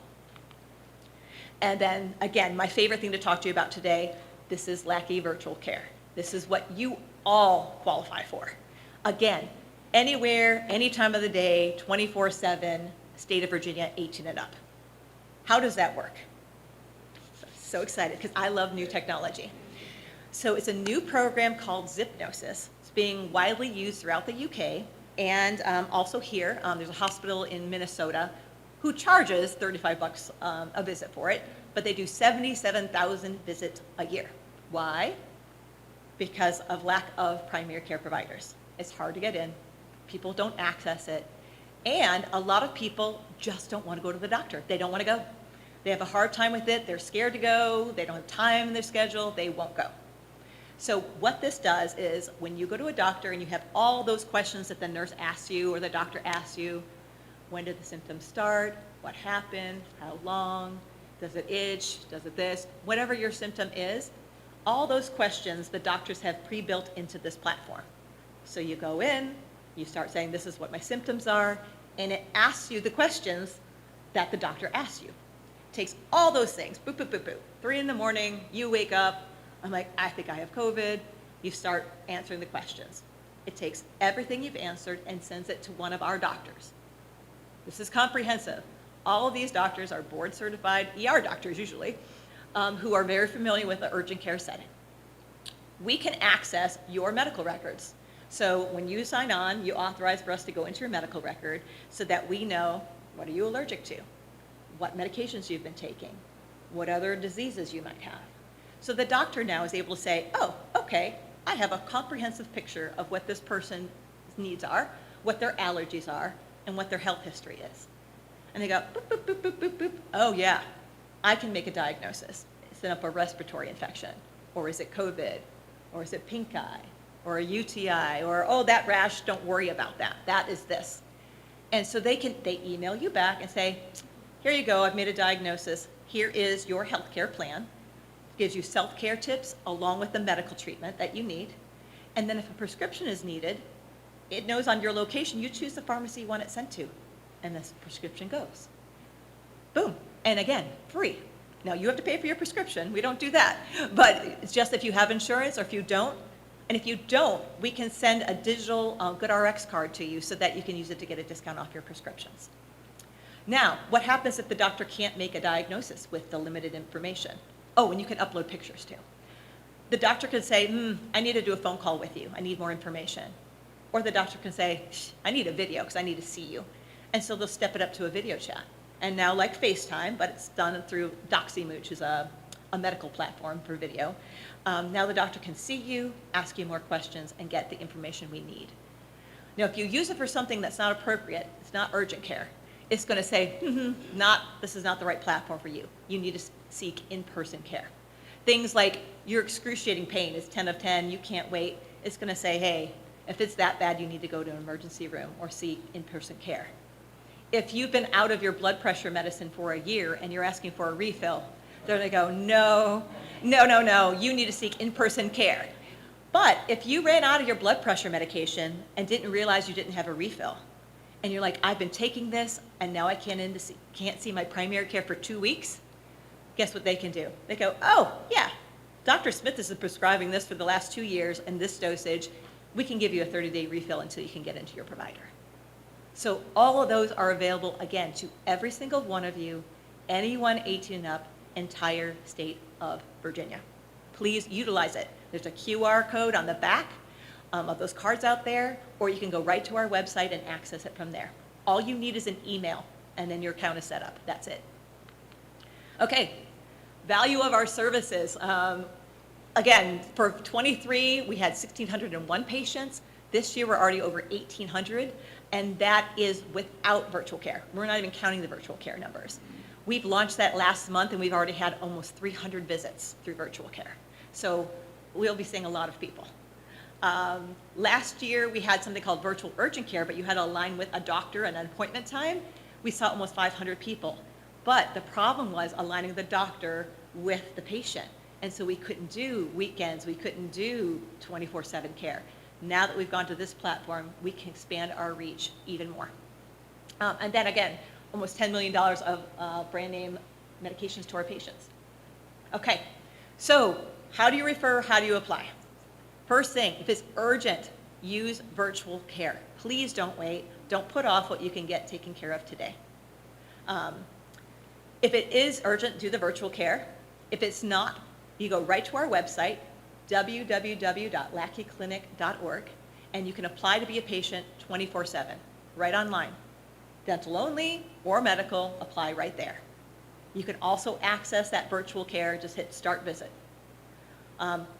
And then, again, my favorite thing to talk to you about today, this is Lackey Virtual Care. This is what you all qualify for. Again, anywhere, any time of the day, 24/7, state of Virginia, 18 and up. How does that work? So excited, because I love new technology. So it's a new program called Zipnosis. It's being widely used throughout the UK and also here. There's a hospital in Minnesota who charges $35 a visit for it, but they do 77,000 visits a year. Why? Because of lack of primary care providers. It's hard to get in. People don't access it. And a lot of people just don't want to go to the doctor. They don't want to go. They have a hard time with it. They're scared to go. They don't have time in their schedule. They won't go. So what this does is when you go to a doctor and you have all those questions that the nurse asks you or the doctor asks you, when did the symptoms start? What happened? How long? Does it itch? Does it this? Whatever your symptom is, all those questions the doctors have pre-built into this platform. So you go in, you start saying, this is what my symptoms are, and it asks you the questions that the doctor asks you. It takes all those things, boop, boop, boop, boop. 3 in the morning, you wake up, I'm like, I think I have COVID. You start answering the questions. It takes everything you've answered and sends it to one of our doctors. This is comprehensive. All of these doctors are board certified, ER doctors usually, who are very familiar with the urgent care setting. We can access your medical records. So when you sign on, you authorize for us to go into your medical record so that we know what are you allergic to, what medications you've been taking, what other diseases you might have. So the doctor now is able to say, oh, okay, I have a comprehensive picture of what this person's needs are, what their allergies are, and what their health history is. And they go, boop, boop, boop, boop, boop, boop. Oh yeah, I can make a diagnosis. Is it up a respiratory infection? Or is it COVID? Or is it pink eye? Or a UTI? Or, oh, that rash, don't worry about that. That is this. And so they email you back and say, here you go, I've made a diagnosis. Here is your healthcare plan. It gives you self-care tips along with the medical treatment that you need. And then if a prescription is needed, it knows on your location, you choose the pharmacy you want it sent to, and this prescription goes. Boom. And again, free. Now, you have to pay for your prescription. We don't do that. But it's just if you have insurance or if you don't. And if you don't, we can send a digital GoodRx card to you so that you can use it to get a discount off your prescriptions. Now, what happens if the doctor can't make a diagnosis with the limited information? Oh, and you can upload pictures too. The doctor could say, I need to do a phone call with you. I need more information. Or the doctor can say, I need a video because I need to see you. And so they'll step it up to a video chat. And now like FaceTime, but it's done through DoxyMooch, which is a medical platform for video. Now the doctor can see you, ask you more questions, and get the information we need. Now if you use it for something that's not appropriate, it's not urgent care, it's going to say, this is not the right platform for you. You need to seek in-person care. Things like your excruciating pain is 10 of 10, you can't wait. It's going to say, hey, if it's that bad, you need to go to an emergency room or seek in-person care. If you've been out of your blood pressure medicine for a year and you're asking for a refill, they're going to go, no, you need to seek in-person care. But if you ran out of your blood pressure medication and didn't realize you didn't have a refill, and you're like, I've been taking this and now I can't see my primary care for 2 weeks, guess what they can do? They go, oh, yeah, Dr. Smith has been prescribing this for the last 2 years and this dosage. We can give you a 30-day refill until you can get into your provider. So all of those are available, again, to every single one of you, anyone 18 and up, entire state of Virginia. Please utilize it. There's a QR code on the back. of those cards out there, or you can go right to our website and access it from there. All you need is an email, and then your account is set up. That's it. Okay, value of our services. Again, for 23, we had 1,601 patients. This year, we're already over 1,800, and that is without virtual care. We're not even counting the virtual care numbers. We've launched that last month, and we've already had almost 300 visits through virtual care. So we'll be seeing a lot of people. Last year, we had something called virtual urgent care, but you had to align with a doctor and an appointment time. We saw almost 500 people. But the problem was aligning the doctor with the patient. And so we couldn't do weekends, we couldn't do 24/7 care. Now that we've gone to this platform, we can expand our reach even more. And then again, almost $10 million of brand name medications to our patients. Okay, so how do you refer, how do you apply? First thing, if it's urgent, use virtual care. Please don't wait, don't put off what you can get taken care of today. If it is urgent, do the virtual care. If it's not, you go right to our website, www.lackeyclinic.org, and you can apply to be a patient 24/7, right online. Dental only or medical, apply right there. You can also access that virtual care, just hit start visit.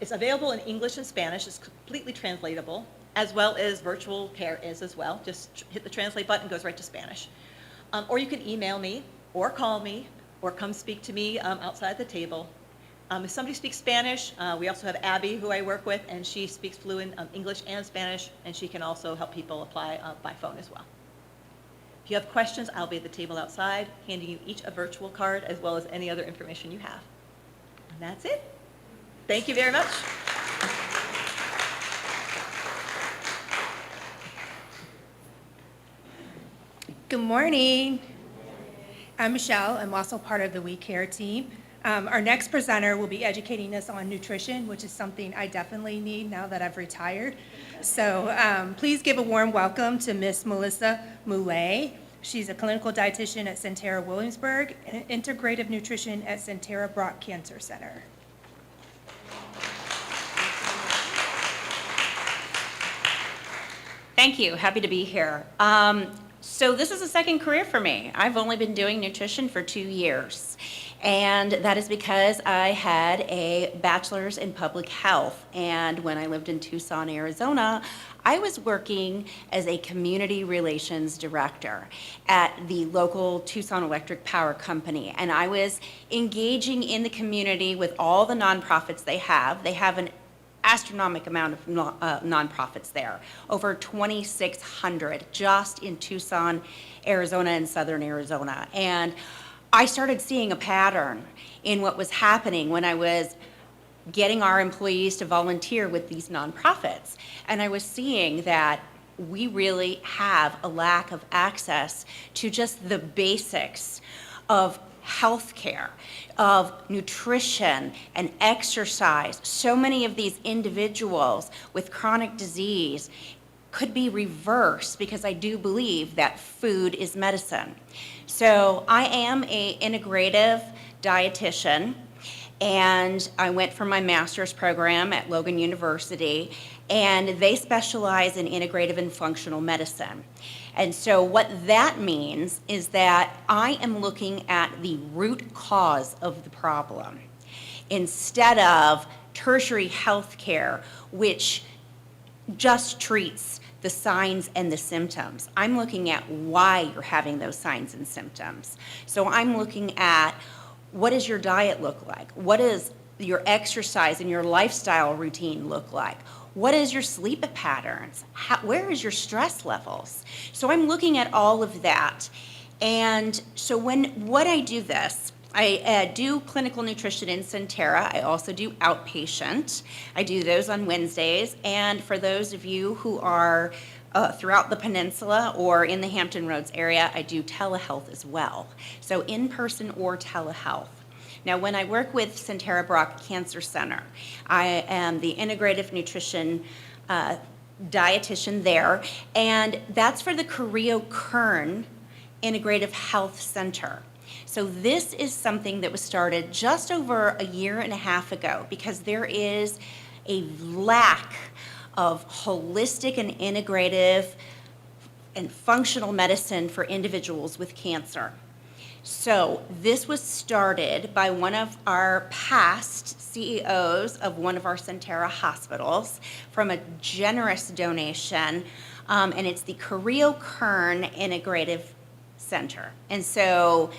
It's available in English and Spanish, it's completely translatable, as well as virtual care is as well. Just hit the translate button, goes right to Spanish. Or you can email me, or call me, or come speak to me outside the table. If somebody speaks Spanish, we also have Abby, who I work with, and she speaks fluent English and Spanish, and she can also help people apply by phone as well. If you have questions, I'll be at the table outside, handing you each a virtual card, as well as any other information you have. And that's it. Thank you very much. Good morning. I'm Michelle. I'm also part of the We Care team. Our next presenter will be educating us on nutrition, which is something I definitely need now that I've retired. So please give a warm welcome to Miss Melissa Moulet. She's a clinical dietitian at Centera Williamsburg and integrative nutrition at Centera Brock Cancer Center. Thank you. Happy to be here. So this is a second career for me. I've only been doing nutrition for 2 years. And that is because I had a bachelor's in public health. And when I lived in Tucson, Arizona, I was working as a community relations director at the local Tucson Electric Power Company. And I was engaging in the community with all the nonprofits they have. They have an astronomical amount of nonprofits there, over 2,600 just in Tucson, Arizona, and southern Arizona. And I started seeing a pattern in what was happening when I was getting our employees to volunteer with these nonprofits. And I was seeing that we really have a lack of access to just the basics of healthcare, of nutrition and exercise. So many of these individuals with chronic disease could be reversed because I do believe that food is medicine. So I am an integrative dietitian, and I went for my master's program at Logan University, and they specialize in integrative and functional medicine. And so what that means is that I am looking at the root cause of the problem instead of tertiary health care, which just treats the signs and the symptoms. I'm looking at why you're having those signs and symptoms. So I'm looking at, what does your diet look like? What does your exercise and your lifestyle routine look like? What is your sleep patterns? Where is your stress levels? So I'm looking at all of that. And so what I do this, I do clinical nutrition in Centera. I also do outpatient. I do those on Wednesdays. And for those of you who are throughout the peninsula or in the Hampton Roads area, I do telehealth as well. So in-person or telehealth. Now, when I work with Centera Brock Cancer Center, I am the integrative nutrition dietitian there, and that's for the Carrillo-Kern Integrative Health Center. So this is something that was started just over a year and a half ago because there is a lack of holistic and integrative and functional medicine for individuals with cancer. So this was started by one of our past CEOs of one of our Sentara hospitals from a generous donation, and it's the Carrillo Kern Integrative Center. And so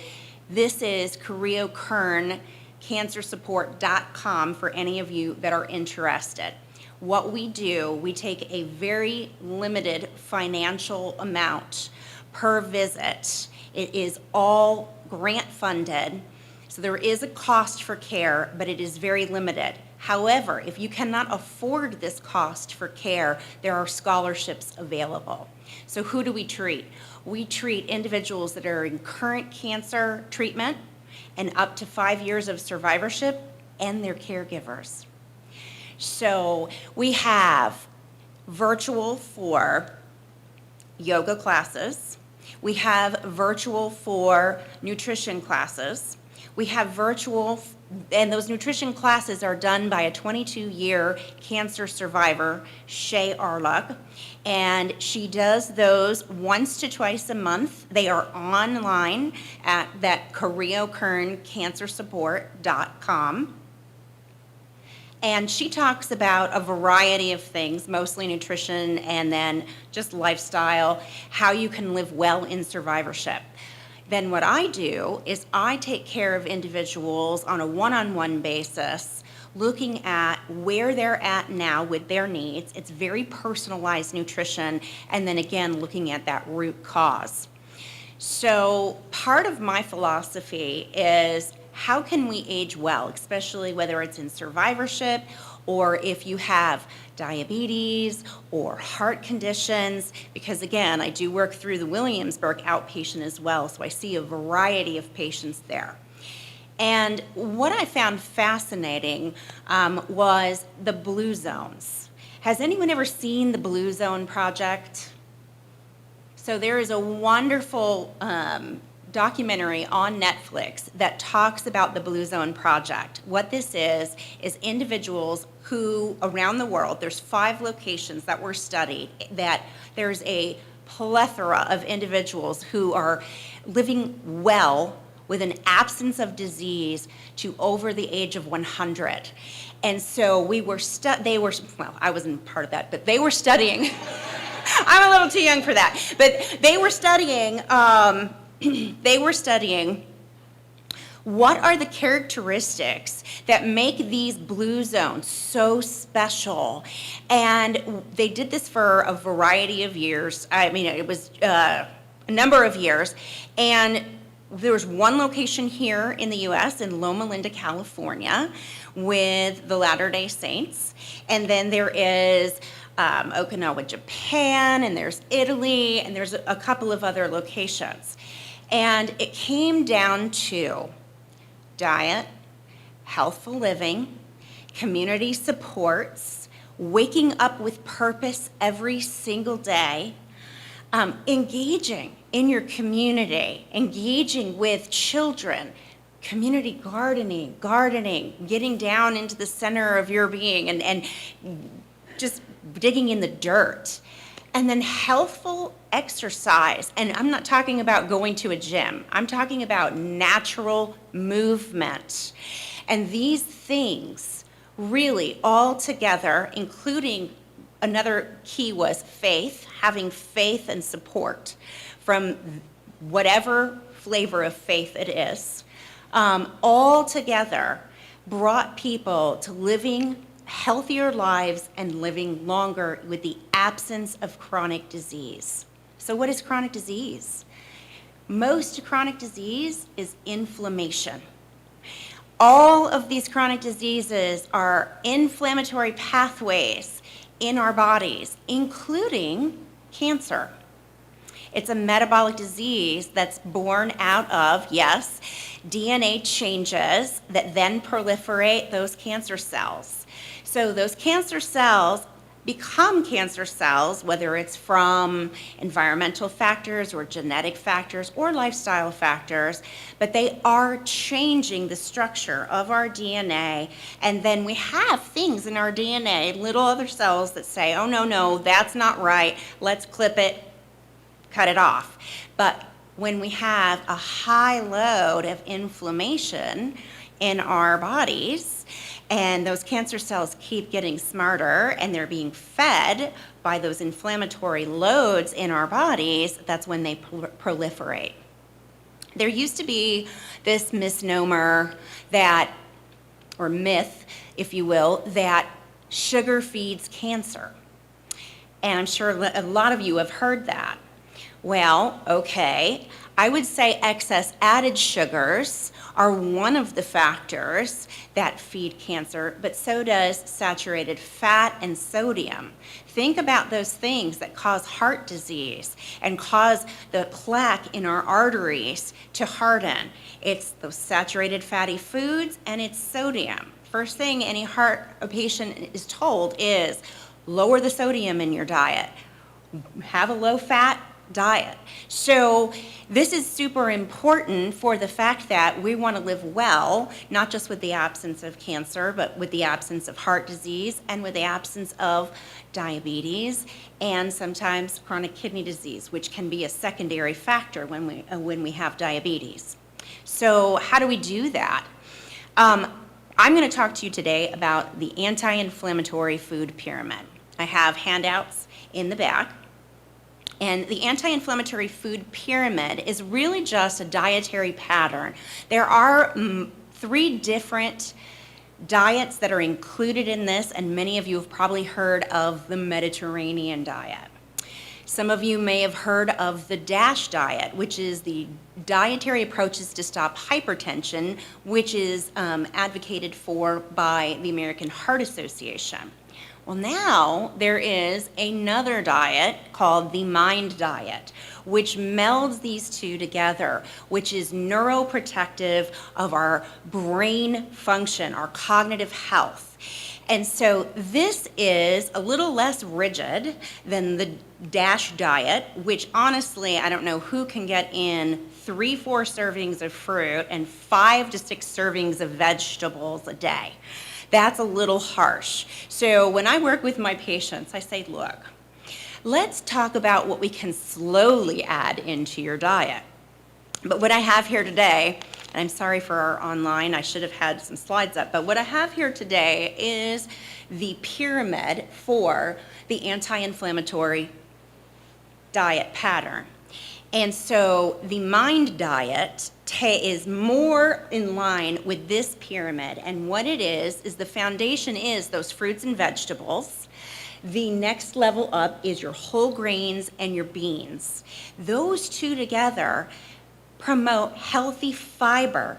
this is Carrillo Kern cancersupport.com for any of you that are interested. What we do, we take a very limited financial amount per visit. It is all grant funded, so there is a cost for care, but it is very limited. However, if you cannot afford this cost for care, there are scholarships available. So who do we treat? We treat individuals that are in current cancer treatment and up to 5 years of survivorship and their caregivers. So we have virtual for yoga classes. We have virtual for nutrition classes. We have virtual, and those nutrition classes are done by a 22-year cancer survivor, Shay Arluck, and she does those once to twice a month. They are online at that CarrilloKernCancerSupport.com. And she talks about a variety of things, mostly nutrition and then just lifestyle, how you can live well in survivorship. Then what I do is I take care of individuals on a one-on-one basis, looking at where they're at now with their needs. It's very personalized nutrition, and then again, looking at that root cause. So part of my philosophy is, how can we age well, especially whether it's in survivorship or if you have diabetes or heart conditions, because again, I do work through the Williamsburg outpatient as well, so I see a variety of patients there. And what I found fascinating was the Blue Zones. Has anyone ever seen the Blue Zone Project? So there is a wonderful documentary on Netflix that talks about the Blue Zone Project. What this is individuals who, around the world, there's 5 locations that were studied, that there's a plethora of individuals who are living well with an absence of disease to over the age of 100. And so I wasn't part of that, but they were studying. I'm a little too young for that, but they were studying what are the characteristics that make these blue zones so special. And they did this for a variety of years. I mean, it was a number of years. And there was one location here in the US in Loma Linda, California, with the Latter-day Saints. And then there is Okinawa, Japan, and there's Italy, and there's a couple of other locations. And it came down to diet, healthful living, community supports, waking up with purpose every single day, engaging in your community, engaging with children, community gardening, getting down into the center of your being and just digging in the dirt. And then healthful exercise, and I'm not talking about going to a gym, I'm talking about natural movement. And these things really all together, including another key was faith, having faith and support from whatever flavor of faith it is, all together brought people to living healthier lives and living longer with the absence of chronic disease. So what is chronic disease? Most chronic disease is inflammation. All of these chronic diseases are inflammatory pathways in our bodies, including cancer. It's a metabolic disease that's born out of, yes, DNA changes that then proliferate those cancer cells. So those cancer cells become cancer cells, whether it's from environmental factors or genetic factors or lifestyle factors, but they are changing the structure of our DNA. And then we have things in our DNA, little other cells that say, oh, no, no, that's not right. Let's clip it, cut it off. But when we have a high load of inflammation in our bodies, and those cancer cells keep getting smarter and they're being fed by those inflammatory loads in our bodies, that's when they proliferate. There used to be this misnomer that, or myth, if you will, that sugar feeds cancer. And I'm sure a lot of you have heard that. Well, okay, I would say excess added sugars are one of the factors that feed cancer, but so does saturated fat and sodium. Think about those things that cause heart disease and cause the plaque in our arteries to harden. It's those saturated fatty foods and it's sodium. First thing any heart patient is told is lower the sodium in your diet. Have a low-fat diet. So this is super important for the fact that we want to live well, not just with the absence of cancer, but with the absence of heart disease and with the absence of diabetes and sometimes chronic kidney disease, which can be a secondary factor when we have diabetes. So how do we do that? I'm going to talk to you today about the anti-inflammatory food pyramid. I have handouts in the back. And the anti-inflammatory food pyramid is really just a dietary pattern. There are 3 different diets that are included in this, and many of you have probably heard of the Mediterranean diet. Some of you may have heard of the DASH diet, which is the dietary approaches to stop hypertension, which is advocated for by the American Heart Association. Well, now there is another diet called the MIND diet, which melds these two together, which is neuroprotective of our brain function, our cognitive health. And so this is a little less rigid than the DASH diet, which honestly, I don't know who can get in 3-4 servings of fruit and 5 to 6 servings of vegetables a day. That's a little harsh. So when I work with my patients, I say, look, let's talk about what we can slowly add into your diet. But what I have here today, and I'm sorry for our online, I should have had some slides up, but what I have here today is the pyramid for the anti-inflammatory diet pattern. And so the MIND diet is more in line with this pyramid. And what it is the foundation is those fruits and vegetables. The next level up is your whole grains and your beans. Those two together promote healthy fiber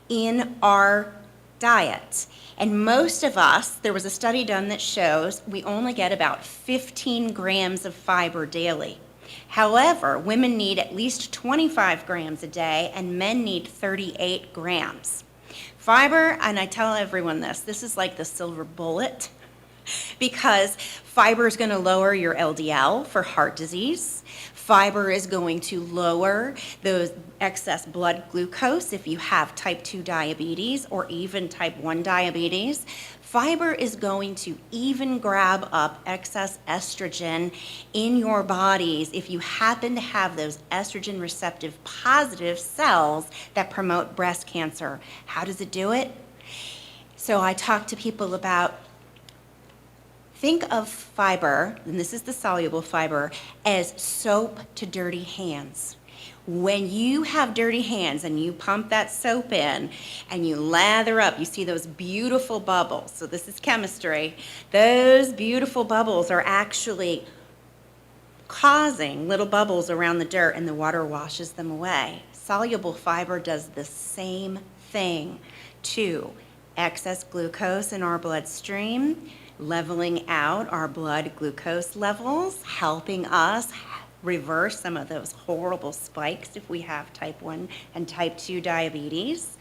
in our diet. And most of us, there was a study done that shows we only get about 15 grams of fiber daily. However, women need at least 25 grams a day and men need 38 grams. Fiber, and I tell everyone this is like the silver bullet because fiber is going to lower your LDL for heart disease. Fiber is going to lower those excess blood glucose if you have type 2 diabetes or even type 1 diabetes. Fiber is going to even grab up excess estrogen in your bodies if you happen to have those estrogen receptive positive cells that promote breast cancer. How does it do it? So I talk to people about, think of fiber, and this is the soluble fiber, as soap to dirty hands. When you have dirty hands and you pump that soap in and you lather up, you see those beautiful bubbles. So this is chemistry. Those beautiful bubbles are actually causing little bubbles around the dirt and the water washes them away. Soluble fiber does the same thing to excess glucose in our bloodstream, leveling out our blood glucose levels, helping us reverse some of those horrible spikes if we have type 1 and type 2 diabetes.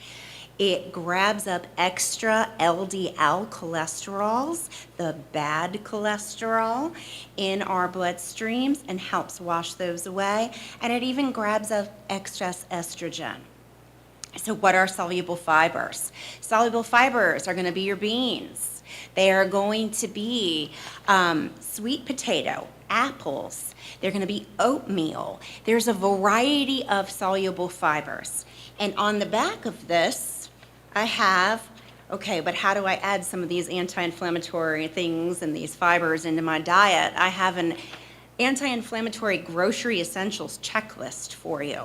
It grabs up extra LDL cholesterols, the bad cholesterol in our bloodstreams, and helps wash those away. And it even grabs up excess estrogen. So what are soluble fibers? Soluble fibers are going to be your beans. They are going to be sweet potato, apples. They're going to be oatmeal. There's a variety of soluble fibers. And on the back of this, I have, okay, but how do I add some of these anti-inflammatory things and these fibers into my diet? I have an anti-inflammatory grocery essentials checklist for you.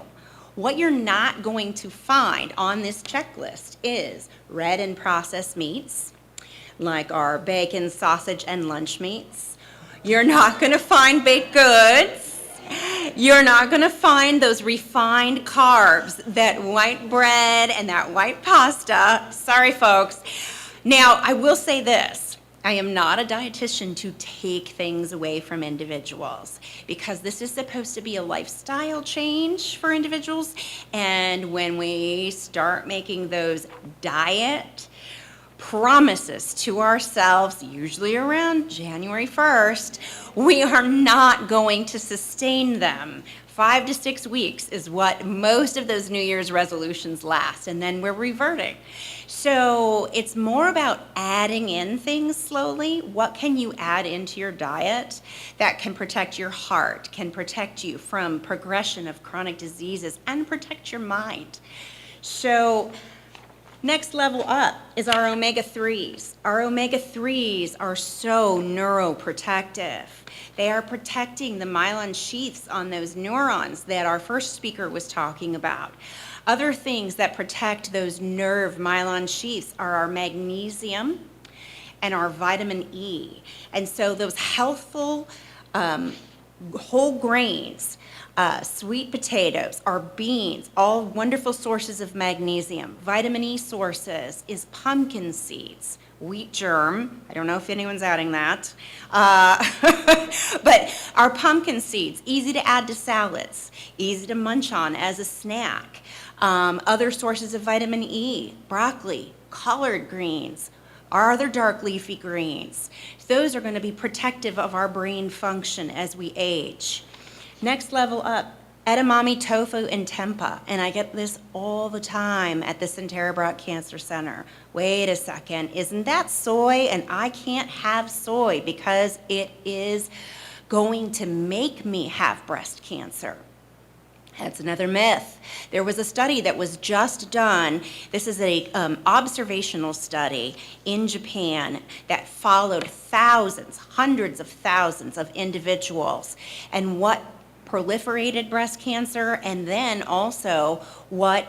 What you're not going to find on this checklist is red and processed meats, like our bacon, sausage, and lunch meats. You're not going to find baked goods. You're not going to find those refined carbs, that white bread and that white pasta. Sorry, folks. Now, I will say this. I am not a dietitian to take things away from individuals, because this is supposed to be a lifestyle change for individuals. And when we start making those diet promises to ourselves, usually around January 1st, we are not going to sustain them. 5 to 6 weeks is what most of those New Year's resolutions last, and then we're reverting. So it's more about adding in things slowly. What can you add into your diet that can protect your heart, can protect you from progression of chronic diseases, and protect your mind? So next level up is our omega-3s. Our omega-3s are so neuroprotective. They are protecting the myelin sheaths on those neurons that our first speaker was talking about. Other things that protect those nerve myelin sheaths are our magnesium and our vitamin E. And so those healthful whole grains, sweet potatoes, our beans, all wonderful sources of magnesium. Vitamin E sources is pumpkin seeds, wheat germ. I don't know if anyone's adding that. But our pumpkin seeds, easy to add to salads, easy to munch on as a snack. Other sources of vitamin E, broccoli, collard greens, our other dark leafy greens. Those are going to be protective of our brain function as we age. Next level up, edamame, tofu, and tempeh. And I get this all the time at the Sentara Brock Cancer Center. Wait a second, isn't that soy? And I can't have soy because it is going to make me have breast cancer. That's another myth. There was a study that was just done. This is an observational study in Japan that followed thousands, hundreds of thousands of individuals, and what proliferated breast cancer, and then also what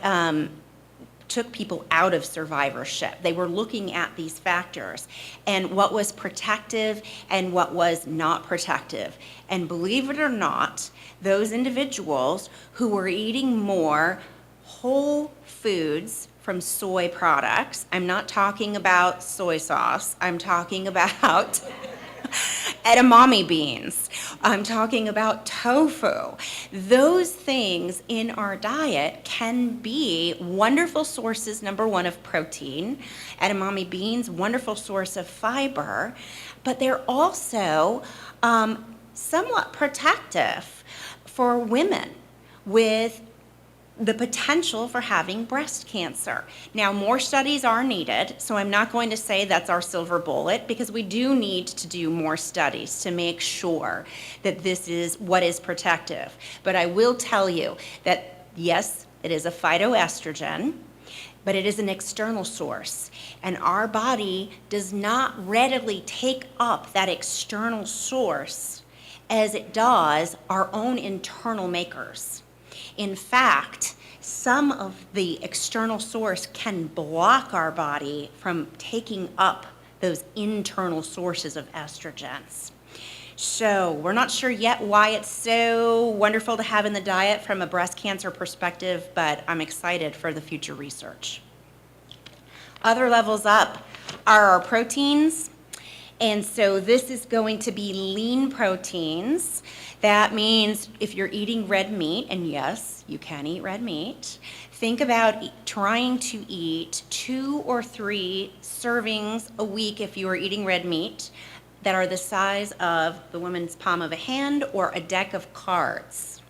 took people out of survivorship. They were looking at these factors and what was protective and what was not protective. And believe it or not, those individuals who were eating more whole foods from soy products, I'm not talking about soy sauce, I'm talking about edamame beans, I'm talking about tofu. Those things in our diet can be wonderful sources, number one, of protein. Edamame beans, wonderful source of fiber, but they're also somewhat protective for women with the potential for having breast cancer. Now, more studies are needed, so I'm not going to say that's our silver bullet, because we do need to do more studies to make sure that this is what is protective. But I will tell you that, yes, it is a phytoestrogen, but it is an external source, and our body does not readily take up that external source as it does our own internal makers. In fact, some of the external source can block our body from taking up those internal sources of estrogens. So we're not sure yet why it's so wonderful to have in the diet from a breast cancer perspective, but I'm excited for the future research. Other levels up are our proteins And so this is going to be lean proteins. That means if you're eating red meat, and yes, you can eat red meat, think about trying to eat 2 or 3 servings a week if you are eating red meat that are the size of the woman's palm of a hand or a deck of cards.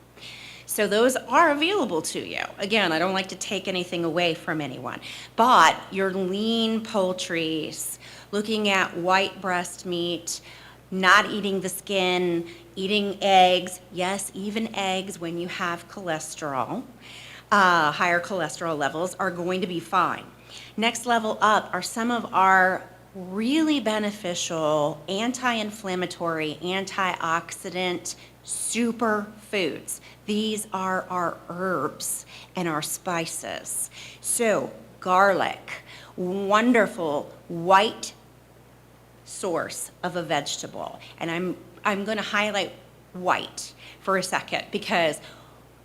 So those are available to you. Again, I don't like to take anything away from anyone, but your lean poultries, looking at white breast meat, not eating the skin, eating eggs, yes, even eggs when you have cholesterol, higher cholesterol levels are going to be fine. Next level up are some of our really beneficial anti-inflammatory, antioxidant superfoods. These are our herbs and our spices. So garlic, wonderful white source of a vegetable. And I'm going to highlight white for a second because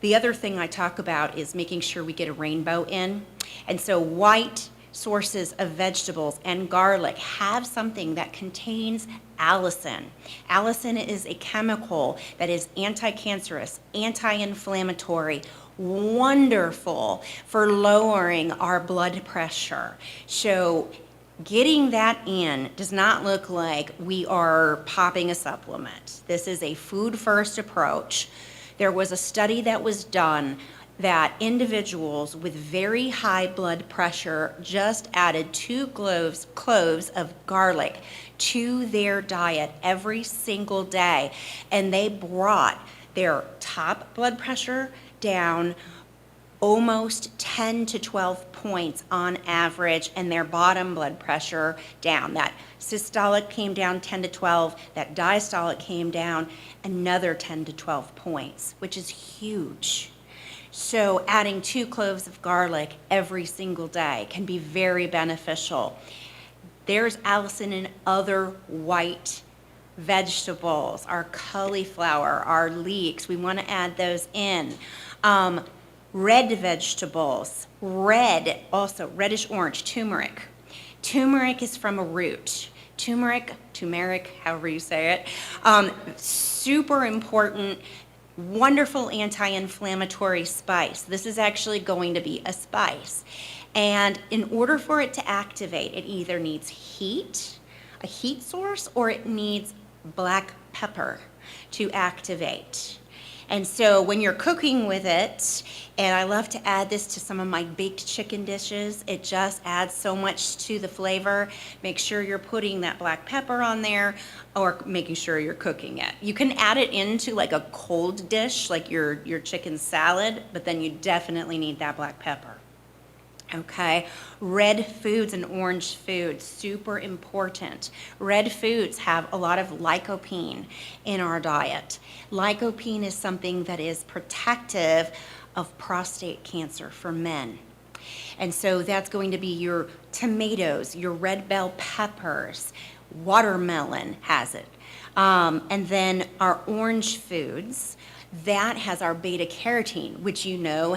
the other thing I talk about is making sure we get a rainbow in. And so white sources of vegetables and garlic have something that contains allicin. Allicin is a chemical that is anti-cancerous, anti-inflammatory, wonderful for lowering our blood pressure. So getting that in does not look like we are popping a supplement. This is a food-first approach. There was a study that was done that individuals with very high blood pressure just added 2 cloves of garlic to their diet every single day, and they brought their top blood pressure down almost 10 to 12 points on average, and their bottom blood pressure down. That systolic came down 10 to 12, that diastolic came down another 10 to 12 points, which is huge. So adding 2 cloves of garlic every single day can be very beneficial. There's allicin in other white vegetables, our cauliflower, our leeks. We want to add those in. Red vegetables, red, also reddish orange, turmeric. Turmeric is from a root. Turmeric, however you say it, super important, wonderful anti-inflammatory spice. This is actually going to be a spice. And in order for it to activate, it either needs heat, a heat source, or it needs black pepper to activate. And so when you're cooking with it, and I love to add this to some of my baked chicken dishes, it just adds so much to the flavor. Make sure you're putting that black pepper on there or making sure you're cooking it. You can add it into like a cold dish, like your chicken salad, but then you definitely need that black pepper. Okay, red foods and orange foods, super important. Red foods have a lot of lycopene in our diet. Lycopene is something that is protective of prostate cancer for men. And so that's going to be your tomatoes, your red bell peppers, watermelon has it. And then our orange foods, that has our beta carotene, which you know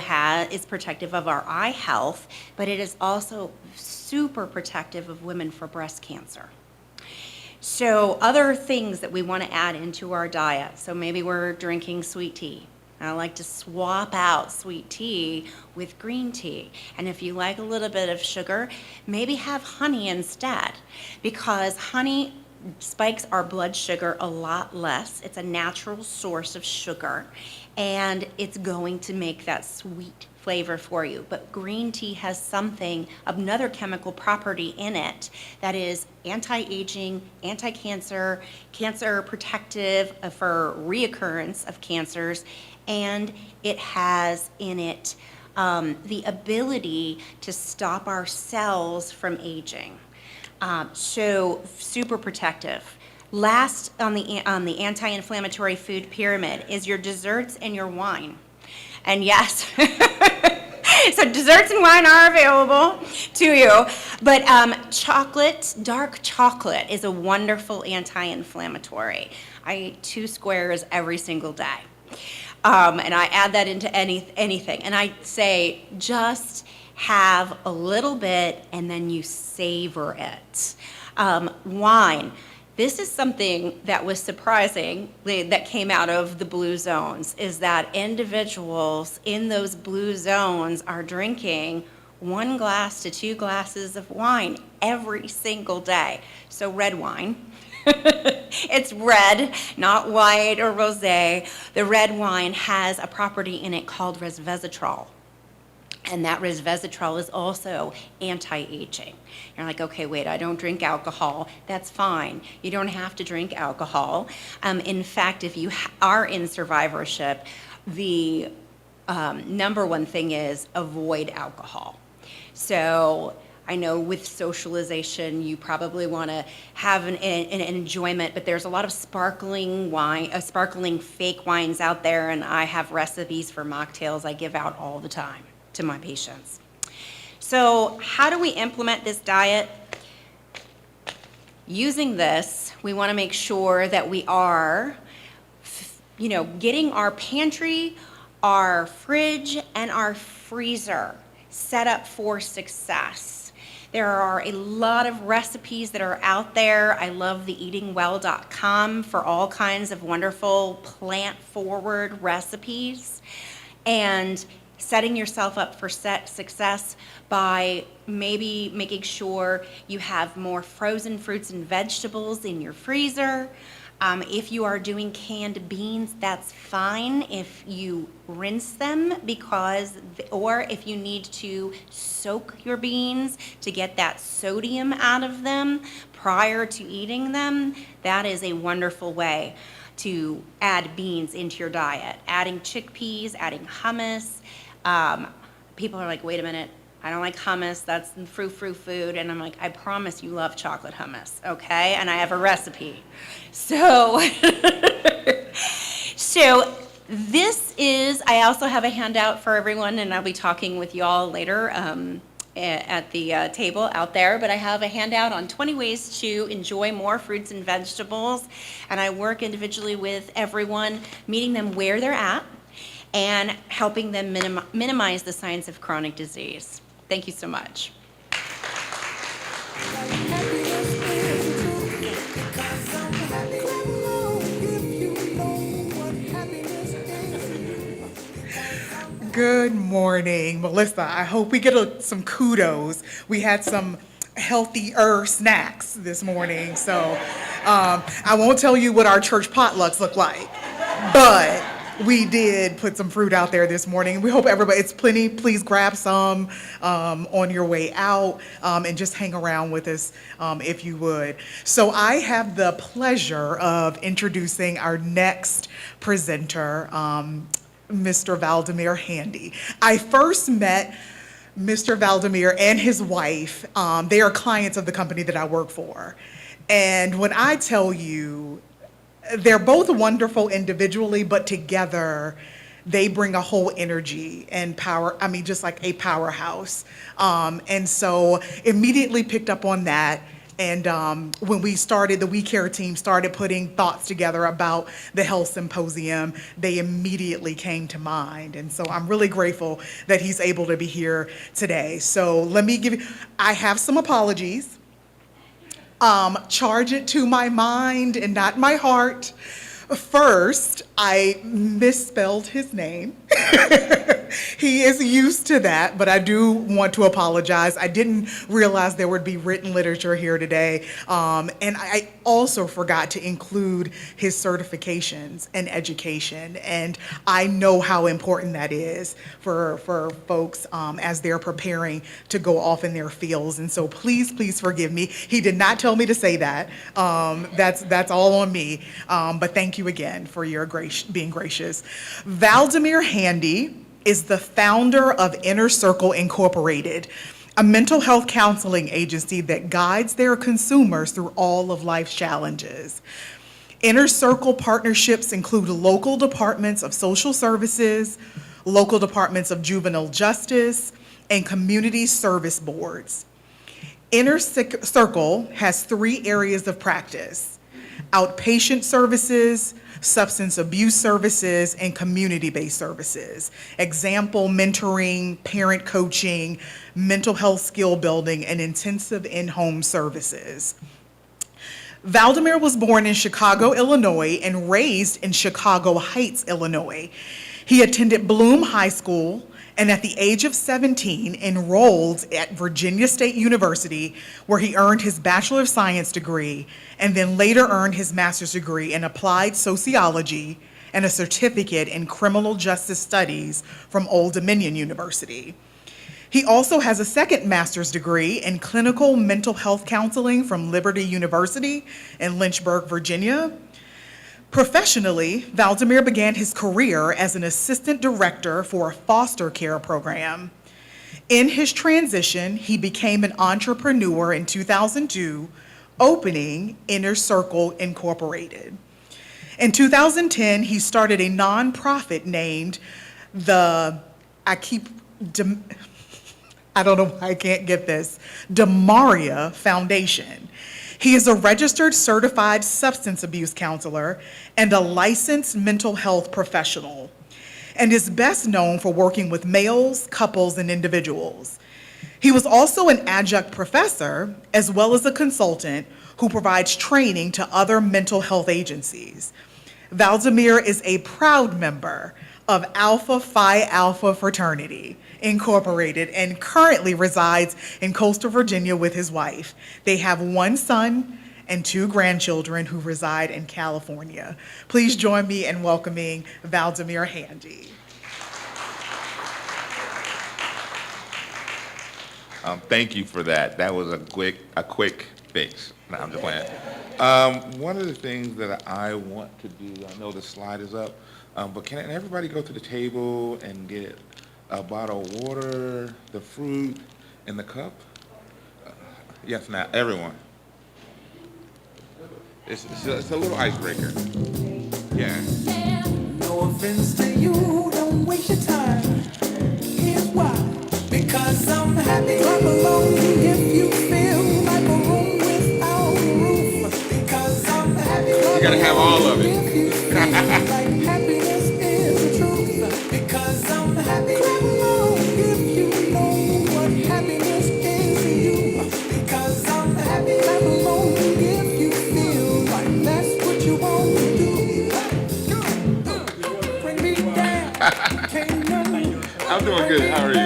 is protective of our eye health, but it is also super protective of women for breast cancer. So other things that we want to add into our diet. So maybe we're drinking sweet tea. I like to swap out sweet tea with green tea. And if you like a little bit of sugar, maybe have honey instead, because honey spikes our blood sugar a lot less. It's a natural source of sugar, and it's going to make that sweet flavor for you. But green tea has something, another chemical property in it that is anti-aging, anti-cancer, cancer protective for reoccurrence of cancers, and it has in it the ability to stop our cells from aging. So super protective. Last on the anti-inflammatory food pyramid is your desserts and your wine. And yes, so desserts and wine are available to you, but chocolate, dark chocolate is a wonderful anti-inflammatory. I eat 2 squares every single day. And I add that into anything. And I say just have a little bit and then you savor it. Wine, this is something that was surprising that came out of the blue zones, is that individuals in those blue zones are drinking 1 glass to 2 glasses of wine every single day. So red wine. It's red, not white or rosé. The red wine has a property in it called resveratrol. And that resveratrol is also anti-aging. You're like, okay, wait, I don't drink alcohol. That's fine. You don't have to drink alcohol. In fact, if you are in survivorship, the number one thing is avoid alcohol. So I know with socialization, you probably want to have an enjoyment, but there's a lot of sparkling wine, sparkling fake wines out there, and I have recipes for mocktails I give out all the time to my patients. So how do we implement this diet? Using this, we want to make sure that we are, getting our pantry, our fridge, and our freezer set up for success. There are a lot of recipes that are out there. I love the eatingwell.com for all kinds of wonderful plant-forward recipes. And setting yourself up for success by maybe making sure you have more frozen fruits and vegetables in your freezer. If you are doing canned beans, that's fine if you rinse them or if you need to soak your beans to get that sodium out of them prior to eating them, that is a wonderful way to add beans into your diet. Adding chickpeas, adding hummus. People are like, wait a minute, I don't like hummus, that's frou-frou food. And I'm like, I promise you love chocolate hummus, okay? And I have a recipe. So, I also have a handout for everyone, and I'll be talking with y'all later at the table out there, but I have a handout on 20 ways to enjoy more fruits and vegetables. And I work individually with everyone, meeting them where they're at, and helping them minimize the signs of chronic disease. Thank you so much. Good morning, Melissa. I hope we get some kudos. We had some healthier snacks this morning, so I won't tell you what our church potlucks look like, but we did put some fruit out there this morning. We hope everybody, it's plenty, please grab some on your way out and just hang around with us if you would. So I have the pleasure of introducing our next presenter, Mr. Valdemir Handy. I first met Mr. Valdemir and his wife. They are clients of the company that I work for. And when I tell you, they're both wonderful individually, but together they bring a whole energy and power, just like a powerhouse. And so immediately picked up on that. And when we started, the We Care team started putting thoughts together about the health symposium, they immediately came to mind. And so I'm really grateful that he's able to be here today. So let me I have some apologies. Charge it to my mind and not my heart. First, I misspelled his name. He is used to that, but I do want to apologize. I didn't realize there would be written literature here today. And I also forgot to include his certifications and education. And I know how important that is for folks as they're preparing to go off in their fields. And so please forgive me. He did not tell me to say that. That's all on me. But thank you again for your being gracious. Valdemir Handy is the founder of Inner Circle Incorporated, a mental health counseling agency that guides their consumers through all of life's challenges. Inner Circle partnerships include local departments of social services, local departments of juvenile justice, and community service boards. Inner Circle has 3 areas of practice: outpatient services, substance abuse services, and community-based services. Example, mentoring, parent coaching, mental health skill building, and intensive in-home services. Valdemir was born in Chicago, Illinois, and raised in Chicago Heights, Illinois. He attended Bloom High School and at the age of 17 enrolled at Virginia State University, where he earned his Bachelor of Science degree and then later earned his master's degree in applied sociology and a certificate in criminal justice studies from Old Dominion University. He also has a second master's degree in clinical mental health counseling from Liberty University in Lynchburg, Virginia. Professionally, Valdemir began his career as an assistant director for a foster care program. In his transition, he became an entrepreneur in 2002, opening Inner Circle Incorporated. In 2010, he started a nonprofit named I don't know why I can't get this, Demaria Foundation. He is a registered certified substance abuse counselor and a licensed mental health professional, and is best known for working with males, couples, and individuals. He was also an adjunct professor, as well as a consultant who provides training to other mental health agencies. Valdemir is a proud member of Alpha Phi Alpha Fraternity Incorporated and currently resides in coastal Virginia with his wife. They have one son and two grandchildren who reside in California. Please join me in welcoming Valdemir Handy. Thank you for that. That was a quick fix. No, I'm just playing. One of the things that I want to do, I know the slide is up, but can everybody go to the table and get a bottle of water, the fruit, and the cup? Yes, now, everyone. It's a little icebreaker. Yeah. No offense to you, don't waste your time. Here's why. Because I'm happy. Clap along if you feel like a room without a roof. Because I'm happy. You gotta have all of it. If you feel like happiness is the truth. Because I'm happy. Clap along if you know what happiness is to you. Because I'm happy. Clap along if you feel like that's what you want to do. Bring me down. Can't none I'm doing good. How are you?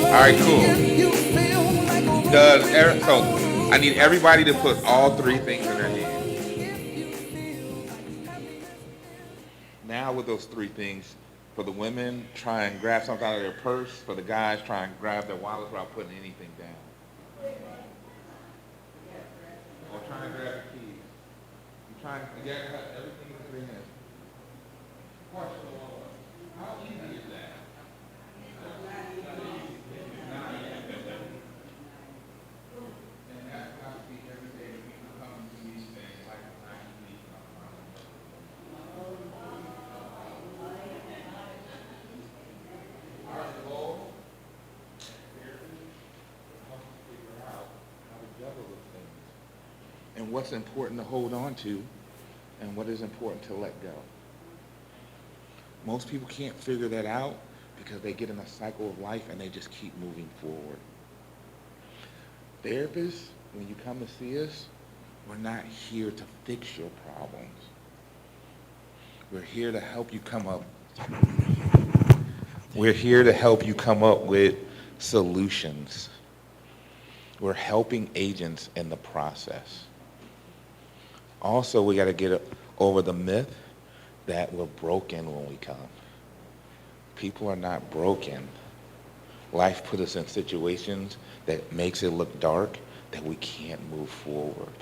All right, cool. So I need everybody to put all three things in their hand. Now with those three things, for the women, try and grab something out of their purse. For the guys, try and grab their wallets without putting anything down. Or try and grab the keys. You have everything in three hands. Question: how easy is that? And what's important to hold on to, and what is important to let go. Most people can't figure that out because they get in a cycle of life and they just keep moving forward. Therapists, when you come to see us, we're not here to fix your problems. We're here to help you come up. We're here to help you come up with solutions. We're helping agents in the process. Also, we got to get over the myth that we're broken when we come. People are not broken. Life put us in situations that makes it look dark, that we can't move forward.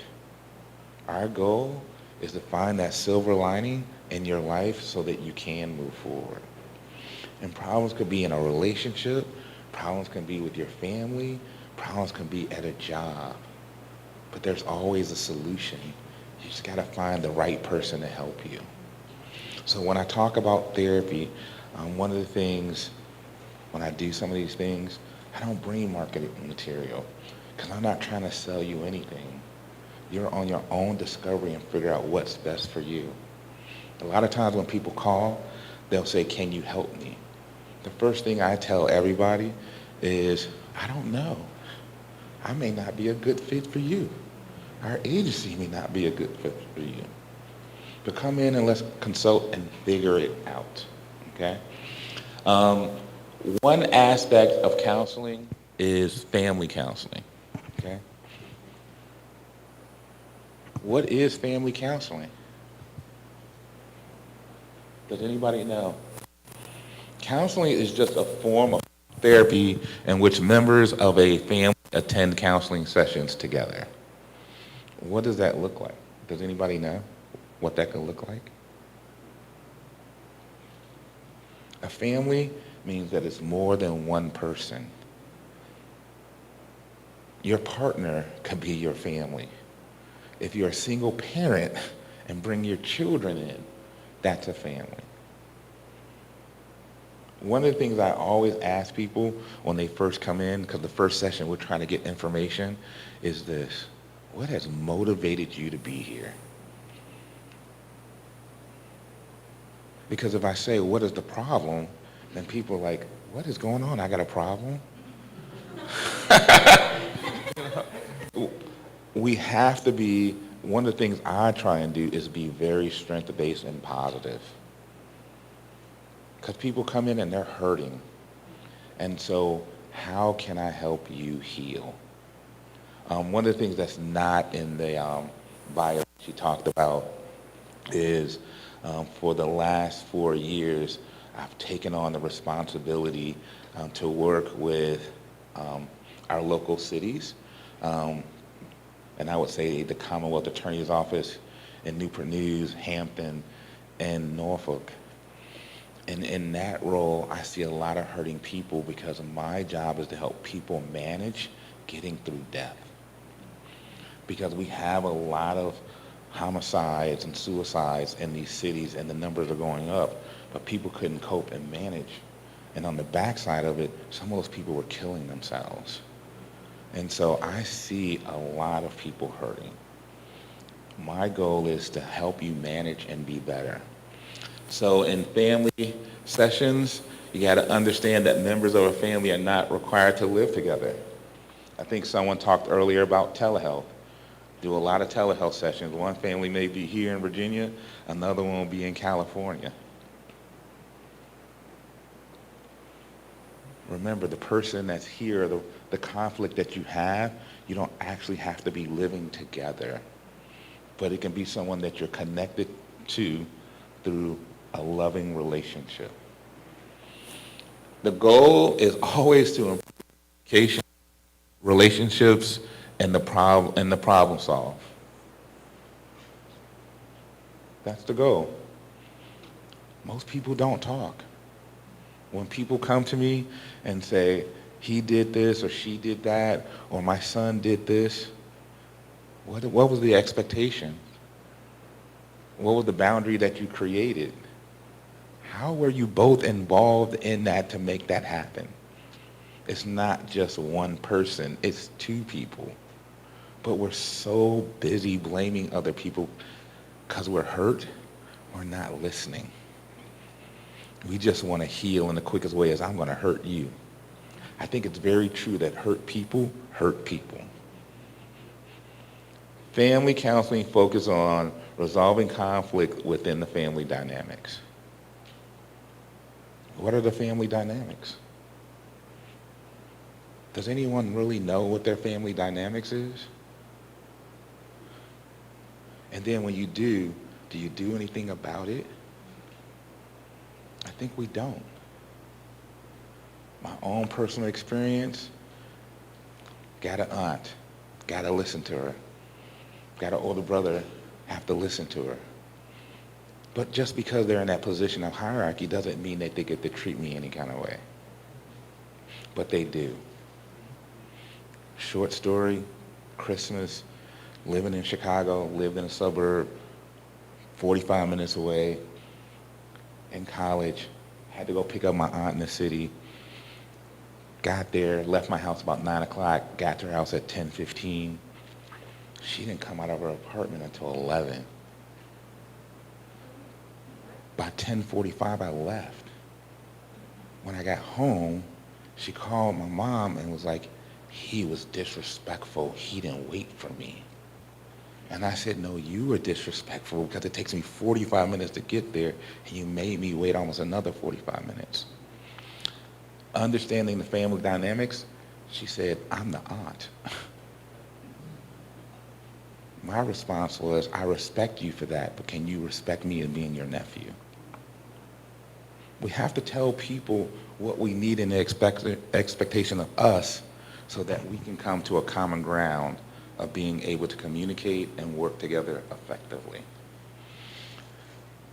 Our goal is to find that silver lining in your life so that you can move forward. And problems could be in a relationship, problems can be with your family, problems can be at a job. But there's always a solution. You just gotta find the right person to help you. So when I talk about therapy, one of the things, when I do some of these things, I don't bring marketing material because I'm not trying to sell you anything. You're on your own discovery and figure out what's best for you. A lot of times when people call, they'll say, can you help me? The first thing I tell everybody is, I don't know. I may not be a good fit for you. Our agency may not be a good fit for you. But come in and let's consult and figure it out, okay? One aspect of counseling is family counseling, okay? What is family counseling? Does anybody know? Counseling is just a form of therapy in which members of a family attend counseling sessions together. What does that look like? Does anybody know what that could look like? A family means that it's more than one person. Your partner could be your family. If you're a single parent and bring your children in, that's a family. One of the things I always ask people when they first come in, because the first session we're trying to get information, is this: what has motivated you to be here? Because if I say, what is the problem, then people are like, what is going on? I got a problem? We have to be, one of the things I try and do is be very strength-based and positive. Because people come in and they're hurting. And so how can I help you heal? One of the things that's not in the bio she talked about is for the last 4 years, I've taken on the responsibility to work with our local cities. And I would say the Commonwealth Attorney's Office in Newport News, Hampton, and Norfolk. And in that role, I see a lot of hurting people because my job is to help people manage getting through death. Because we have a lot of homicides and suicides in these cities and the numbers are going up, but people couldn't cope and manage. And on the backside of it, some of those people were killing themselves. And so I see a lot of people hurting. My goal is to help you manage and be better. So in family sessions, you got to understand that members of a family are not required to live together. I think someone talked earlier about telehealth. Do a lot of telehealth sessions. One family may be here in Virginia, another one will be in California. Remember, the person that's here, the conflict that you have, you don't actually have to be living together, but it can be someone that you're connected to through a loving relationship. The goal is always to improve communication, relationships, and the problem solve. That's the goal. Most people don't talk. When people come to me and say, he did this or she did that, or my son did this, what was the expectation? What was the boundary that you created? How were you both involved in that to make that happen? It's not just one person, it's two people. But we're so busy blaming other people because we're hurt, we're not listening. We just want to heal in the quickest way is I'm going to hurt you. I think it's very true that hurt people hurt people. Family counseling focuses on resolving conflict within the family dynamics. What are the family dynamics? Does anyone really know what their family dynamics is? And then when you do you do anything about it? think we don't. My own personal experience, got an aunt, got to listen to her. Got an older brother, have to listen to her. But just because they're in that position of hierarchy doesn't mean that they get to treat me any kind of way. But they do. Short story, Christmas, living in Chicago, lived in a suburb, 45 minutes away, in college, had to go pick up my aunt in the city, got there, left my house about 9 o'clock, got to her house at 10:15. She didn't come out of her apartment until 11. By 10:45, I left. When I got home, she called my mom and was like, he was disrespectful. He didn't wait for me. And I said, no, you were disrespectful because it takes me 45 minutes to get there, and you made me wait almost another 45 minutes. Understanding the family dynamics, she said, I'm the aunt. My response was, I respect you for that, but can you respect me as being your nephew? We have to tell people what we need in the expectation of us so that we can come to a common ground of being able to communicate and work together effectively.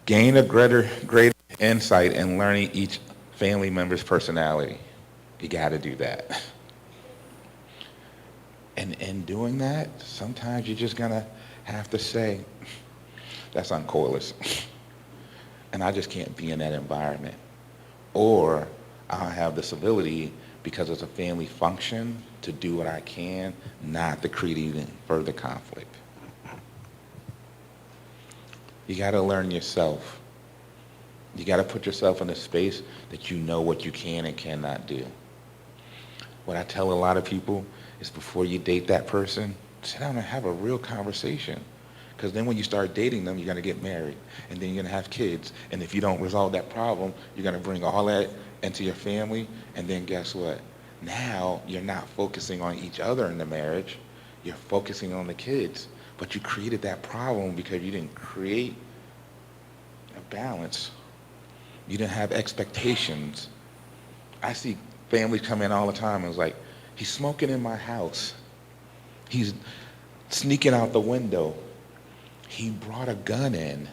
Gain a greater insight in learning each family member's personality. You got to do that. And in doing that, sometimes you're just going to have to say, that's uncoilers. And I just can't be in that environment. Or I'll have this ability, because it's a family function, to do what I can, not to create even further conflict. You got to learn yourself. You got to put yourself in a space that you know what you can and cannot do. What I tell a lot of people is, before you date that person, sit down and have a real conversation. Because then when you start dating them, you're going to get married, and then you're going to have kids. And if you don't resolve that problem, you're going to bring all that into your family, and then guess what? Now you're not focusing on each other in the marriage, you're focusing on the kids. But you created that problem because you didn't create a balance. You didn't have expectations. I see families come in all the time and it's like, he's smoking in my house. He's sneaking out the window. He brought a gun in.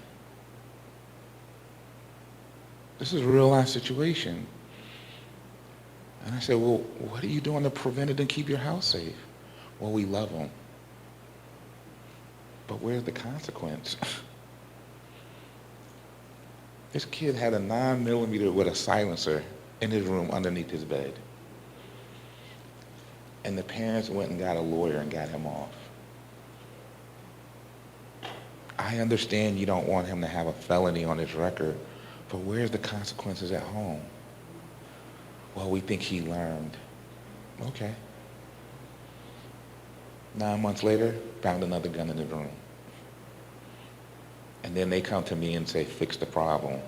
This is a real life situation. And I said, well, what are you doing to prevent it and keep your house safe? Well, we love him. But where's the consequence? This kid had a 9mm with a silencer in his room underneath his bed. And the parents went and got a lawyer and got him off. I understand you don't want him to have a felony on his record, but where's the consequences at home? Well, we think he learned. Okay. 9 months later, found another gun in the room. And then they come to me and say, fix the problem.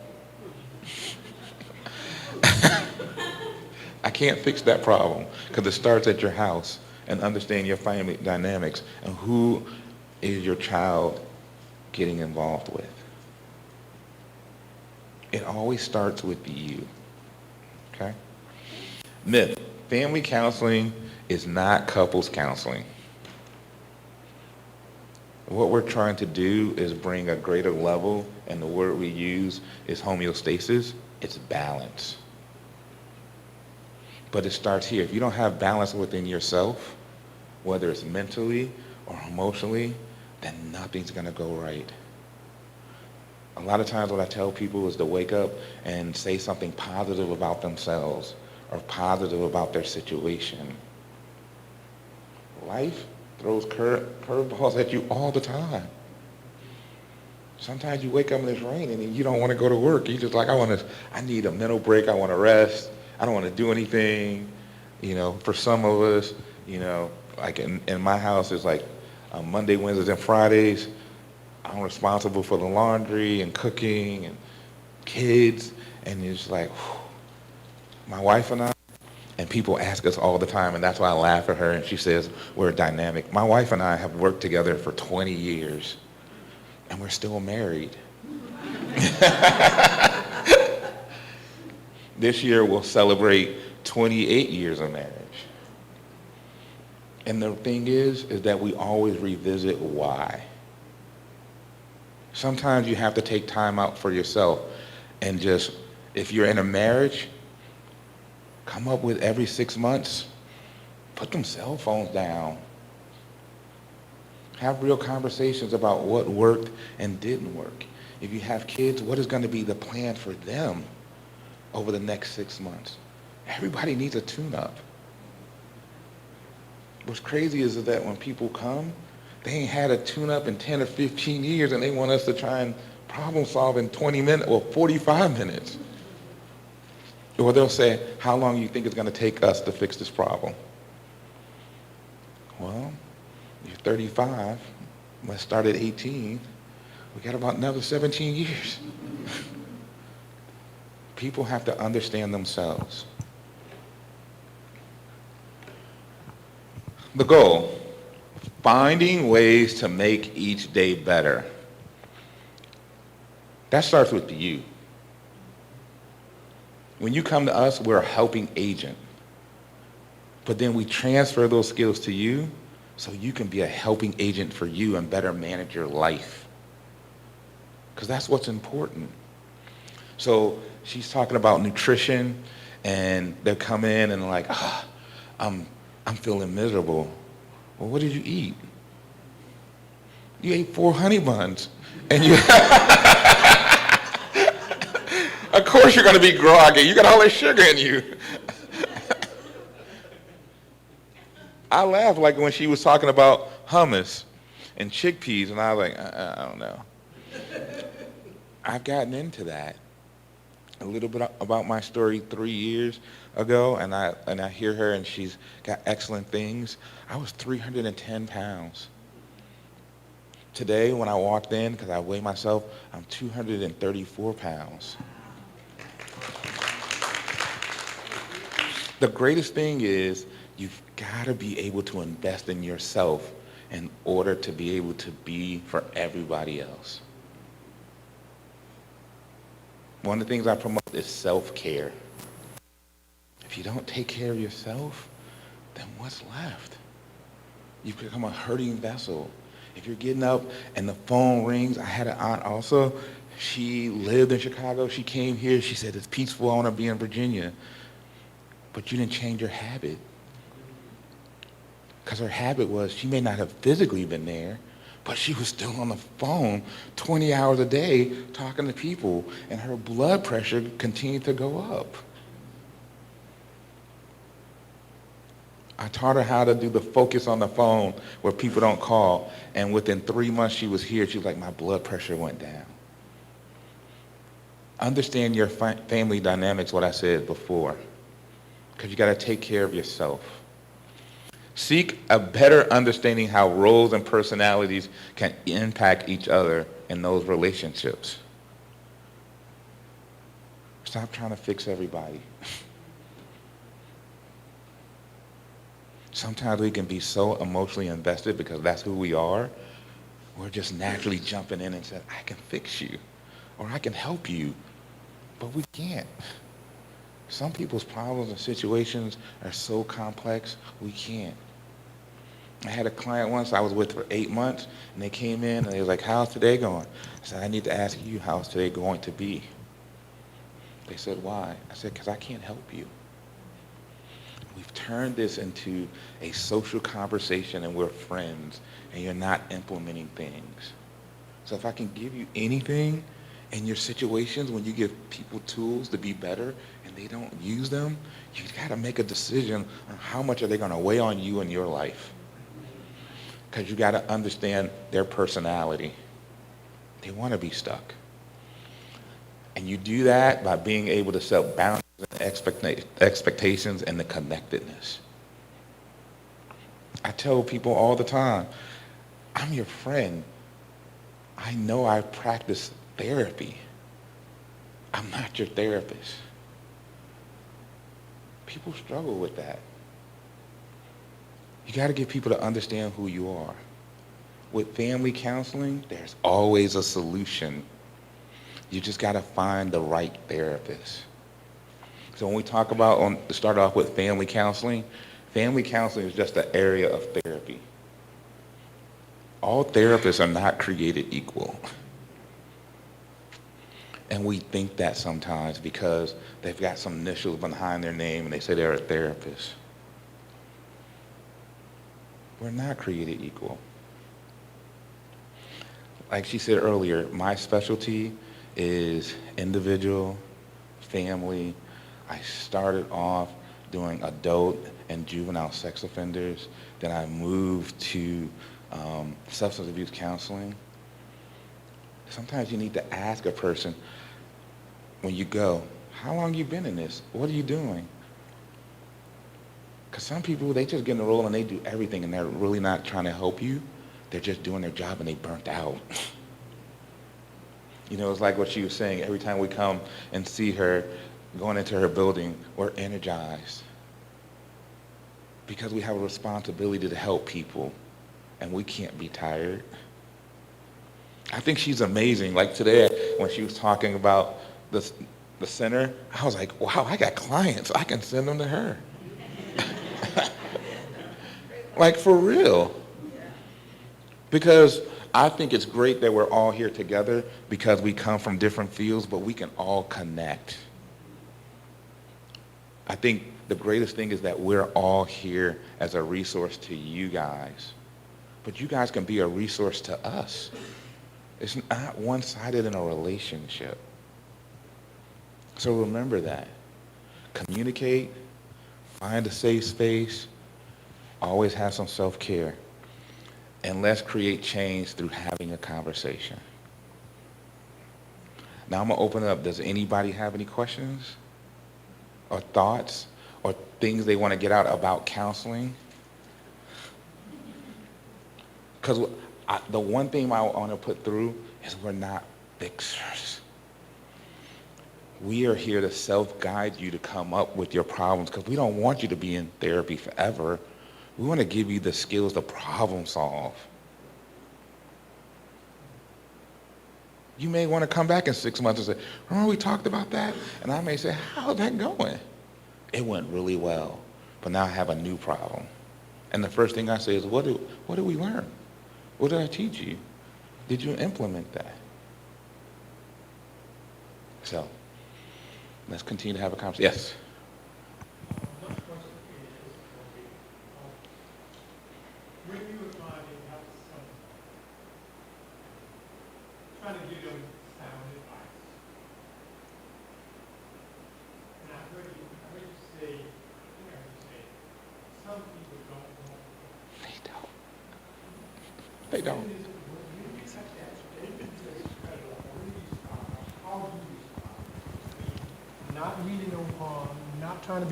I can't fix that problem because it starts at your house, and understand your family dynamics and who is your child getting involved with. It always starts with you, okay? Myth, family counseling is not couples counseling. What we're trying to do is bring a greater level, and the word we use is homeostasis. It's balance. But it starts here. If you don't have balance within yourself, whether it's mentally or emotionally, then nothing's going to go right. A lot of times what I tell people is to wake up and say something positive about themselves or positive about their situation. Life throws curveballs at you all the time. Sometimes you wake up and it's raining and you don't want to go to work. You're just like, I need a mental break. I want to rest. I don't want to do anything. You know, for some of us, you know, like in my house, it's like Monday, Wednesdays, and Fridays, I'm responsible for the laundry and cooking and kids. And it's like, whew, my wife and I, and people ask us all the time, and that's why I laugh at her, and she says, we're dynamic. My wife and I have worked together for 20 years, and we're still married. This year we'll celebrate 28 years of marriage. And the thing is that we always revisit why. Sometimes you have to take time out for yourself and just, if you're in a marriage, come up with every 6 months, put them cell phones down. Have real conversations about what worked and didn't work. If you have kids, what is going to be the plan for them over the next 6 months? Everybody needs a tune-up. What's crazy is that when people come, they ain't had a tune-up in 10 or 15 years, and they want us to try and problem solve in 20 minutes or 45 minutes. Or they'll say, how long do you think it's going to take us to fix this problem? Well, you're 35. Let's start at 18. We got about another 17 years. People have to understand themselves. The goal, finding ways to make each day better. That starts with you. When you come to us, we're a helping agent. But then we transfer those skills to you so you can be a helping agent for you and better manage your life. Because that's what's important. So she's talking about nutrition, and they'll come in and like, I'm feeling miserable. Well, what did you eat? You ate 4 honey buns. And you, of course you're going to be groggy. You got all that sugar in you. I laughed like when she was talking about hummus and chickpeas, and I was like, I don't know. I've gotten into that. A little bit about my story 3 years ago, and I hear her, and she's got excellent things. I was 310 pounds. Today, when I walked in, because I weigh myself, I'm 234 pounds. The greatest thing is you've got to be able to invest in yourself in order to be able to be for everybody else. One of the things I promote is self-care. If you don't take care of yourself, then what's left? You become a hurting vessel. If you're getting up and the phone rings, I had an aunt also, she lived in Chicago, she came here, she said, it's peaceful, I want to be in Virginia. But you didn't change your habit. Because her habit was, she may not have physically been there, but she was still on the phone 20 hours a day talking to people, and her blood pressure continued to go up. I taught her how to do the focus on the phone where people don't call, and within 3 months she was here, she was like, my blood pressure went down. Understand your family dynamics, what I said before, because you got to take care of yourself. Seek a better understanding how roles and personalities can impact each other in those relationships. Stop trying to fix everybody. Sometimes we can be so emotionally invested because that's who we are. We're just naturally jumping in and saying, I can fix you, or I can help you, but we can't. Some people's problems and situations are so complex, we can't. I had a client once I was with for 8 months, and they came in and they was like, how's today going? I said, I need to ask you, how's today going to be? They said, why? I said, because I can't help you. We've turned this into a social conversation, and we're friends, and you're not implementing things. So if I can give you anything in your situations, when you give people tools to be better and they don't use them, you got to make a decision on how much are they going to weigh on you in your life. Because you got to understand their personality. They want to be stuck. And you do that by being able to set boundaries and expectations and the connectedness. I tell people all the time, I'm your friend. I know I practice therapy. I'm not your therapist. People struggle with that. You got to get people to understand who you are. With family counseling, there's always a solution. You just got to find the right therapist. So when we talk about, to start off with family counseling is just an area of therapy. All therapists are not created equal. And we think that sometimes because they've got some initials behind their name and they say they're a therapist. We're not created equal. Like she said earlier, my specialty is individual, family. I started off doing adult and juvenile sex offenders. Then I moved to substance abuse counseling. Sometimes you need to ask a person when you go, how long you been in this? What are you doing? Because some people, they just get in the role and they do everything and they're really not trying to help you. They're just doing their job and they burnt out. You know, it's like what she was saying. Every time we come and see her going into her building, we're energized. Because we have a responsibility to help people and we can't be tired. I think she's amazing. Like today, when she was talking about the center, I was like, wow, I got clients. I can send them to her. Like, for real. Because I think it's great that we're all here together because we come from different fields, but we can all connect. I think the greatest thing is that we're all here as a resource to you guys. But you guys can be a resource to us. It's not one-sided in a relationship. So remember that. Communicate, find a safe space, always have some self-care, and let's create change through having a conversation. Now I'm gonna open it up. Does anybody have any questions or thoughts or things they want to get out about counseling? Because the one thing I want to put through is we're not fixers. We are here to self-guide you to come up with your problems because we don't want you to be in therapy forever. We want to give you the skills to problem solve. You may want to come back in 6 months and say, remember we talked about that? And I may say, how's that going? It went really well, but now I have a new problem. And the first thing I say is, what did we learn? What did I teach you? Did you implement that? So, let's continue to have a conversation. Yes? When you were trying to help someone, trying to give them sound advice, and I heard you say, some people don't want to. They don't. When you accept that, when you say incredible, when you respond, how do you respond? Not meaning no harm, not trying to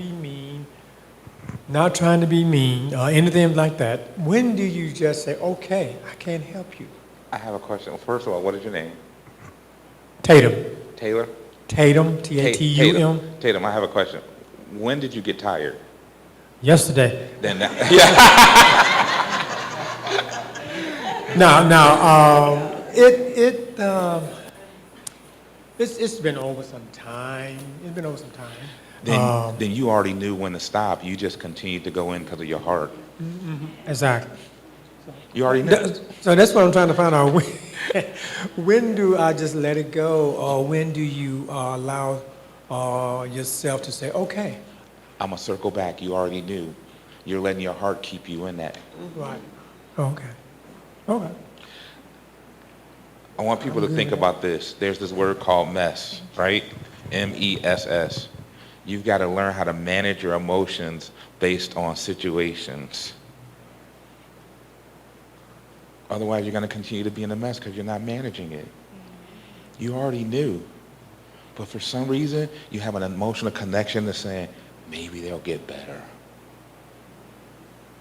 be mean, or anything like that. When do you just say, okay, I can't help you? I have a question. First of all, what is your name? Tatum. Taylor? Tatum, T-A-T-U-M. Tatum, I have a question. When did you get tired? Yesterday. Then yeah. It's been over some time. Then you already knew when to stop. You just continued to go in because of your heart. Exactly. You already knew. So that's what I'm trying to find out. When do I just let it go, or when do you allow yourself to say, okay? I'm going to circle back. You already knew. You're letting your heart keep you in that. Right. Okay. Okay. I want people to think about this. There's this word called mess, right? M-E-S-S. You've got to learn how to manage your emotions based on situations. Otherwise, you're going to continue to be in a mess because you're not managing it. You already knew. But for some reason, you have an emotional connection to saying, maybe they'll get better.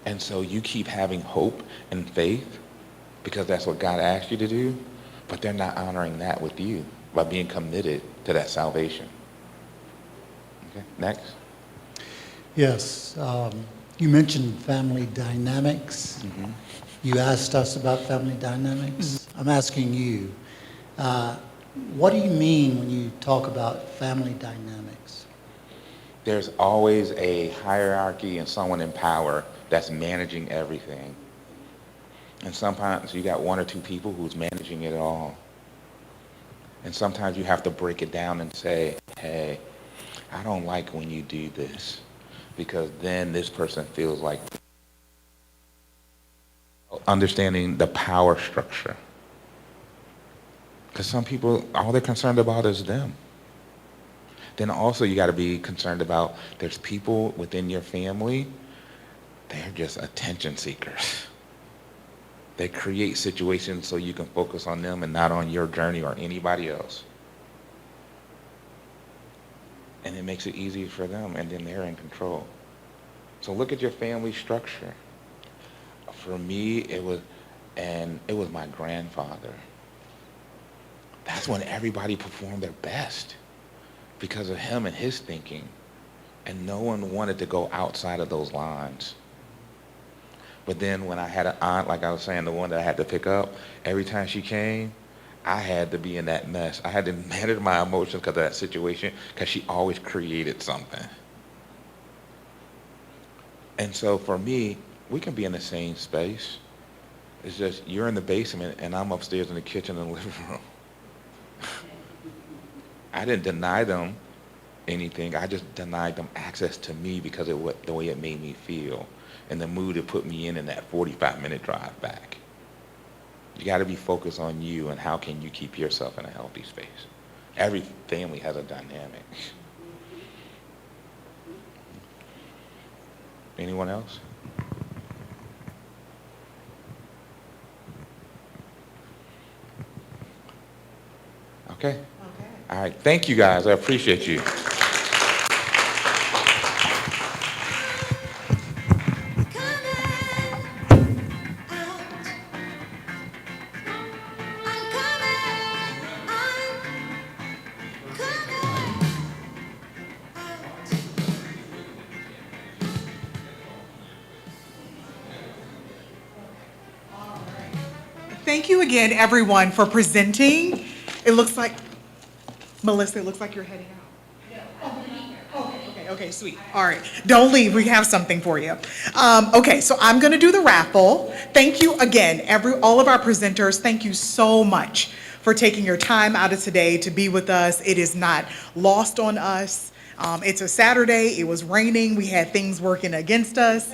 And so you keep having hope and faith because that's what God asked you to do, but they're not honoring that with you by being committed to that salvation. Okay, next. Yes, you mentioned family dynamics. Mm-hmm. You asked us about family dynamics. I'm asking you, what do you mean when you talk about family dynamics? there's always a hierarchy and someone in power that's managing everything. And sometimes you got one or two people who's managing it all. And sometimes you have to break it down and say, hey, I don't like when you do this, because then this person feels like understanding the power structure. Because some people, all they're concerned about is them. Then also you got to be concerned about there's people within your family, they're just attention seekers. They create situations so you can focus on them and not on your journey or anybody else. And it makes it easy for them, and then they're in control. So look at your family structure. For me, it was my grandfather. That's when everybody performed their best because of him and his thinking. And no one wanted to go outside of those lines. But then when I had an aunt, like I was saying, the one that I had to pick up, every time she came, I had to be in that mess. I had to manage my emotions because of that situation, because she always created something. And so for me, we can be in the same space. It's just you're in the basement and I'm upstairs in the kitchen and living room. I didn't deny them anything. I just denied them access to me because of the way it made me feel and the mood it put me in that 45-minute drive back. You got to be focused on you and how can you keep yourself in a healthy space. Every family has a dynamic. Anyone else? Okay. All right. Thank you, guys. I appreciate you. Thank you again, everyone, for presenting. It looks like, Melissa, it looks like you're heading out. Okay, sweet. All right, don't leave. We have something for you. Okay, so I'm going to do the raffle. Thank you again, all of our presenters. Thank you so much for taking your time out of today to be with us. It is not lost on us. It's a Saturday. It was raining. We had things working against us.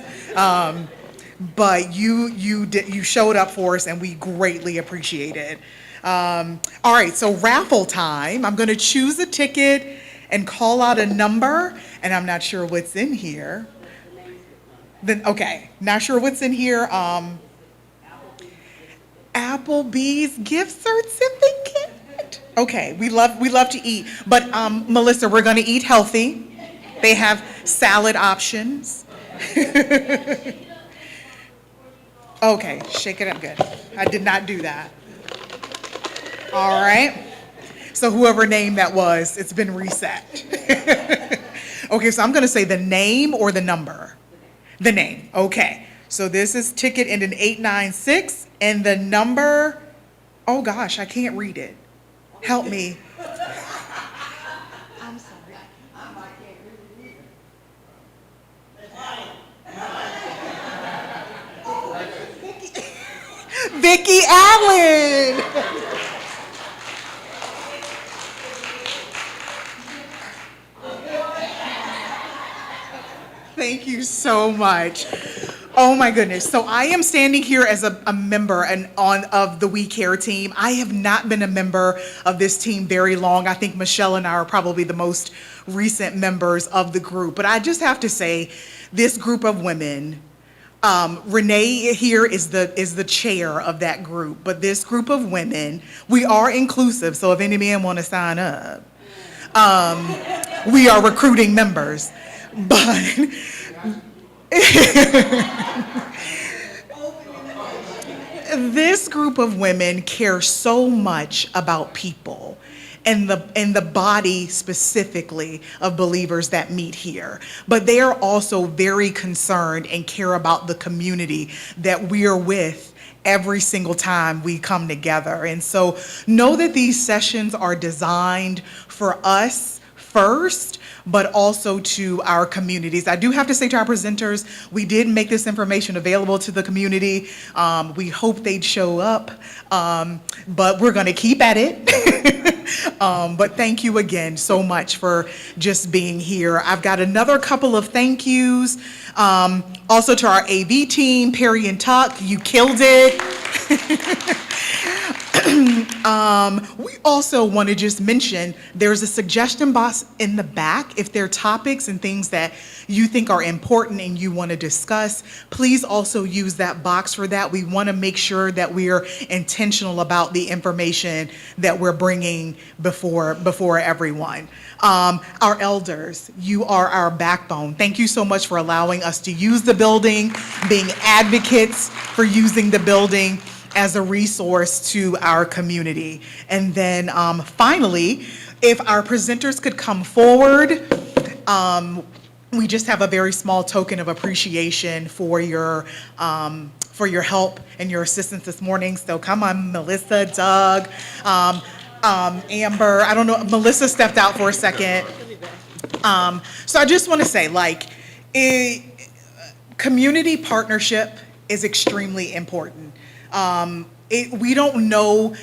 But you showed up for us, and we greatly appreciate it. All right, so raffle time. I'm going to choose a ticket and call out a number, and I'm not sure what's in here. Then okay, not sure what's in here. Applebee's gift certificate. Okay, we love to eat, but Melissa, we're going to eat healthy. They have salad options. Okay, shake it up good. I did not do that. All right. So whoever name that was, it's been reset. Okay, so I'm going to say the name or the number? The name. Okay. So this is ticket ending 896, and the number, oh gosh, I can't read it. Help me. I'm sorry. Vicki Allen. Thank you so much. Oh my goodness. So I am standing here as a member of the We Care team. I have not been a member of this team very long. I think Michelle and I are probably the most recent members of the group. But I just have to say, this group of women, Renee here is the chair of that group, but this group of women, we are inclusive, so if any man want to sign up, we are recruiting members, but this group of women care so much about people and the body specifically of believers that meet here. But they are also very concerned and care about the community that we are with every single time we come together. And so know that these sessions are designed for us first, but also to our communities. I do have to say to our presenters, we did make this information available to the community. We hope they'd show up, but we're going to keep at it. But thank you again so much for just being here. I've got another couple of thank yous. Also to our AV team, Perry and Tuck, you killed it. We also want to just mention there's a suggestion box in the back. If there are topics and things that you think are important and you want to discuss, please also use that box for that. We want to make sure that we are intentional about the information that we're bringing before everyone. Our elders, you are our backbone. Thank you so much for allowing us to use the building, being advocates for using the building as a resource to our community. And then finally, if our presenters could come forward, we just have a very small token of appreciation for your help and your assistance this morning. So come on, Melissa, Doug, Amber, I don't know, Melissa stepped out for a second. So I just want to say, community partnership is extremely important. We don't know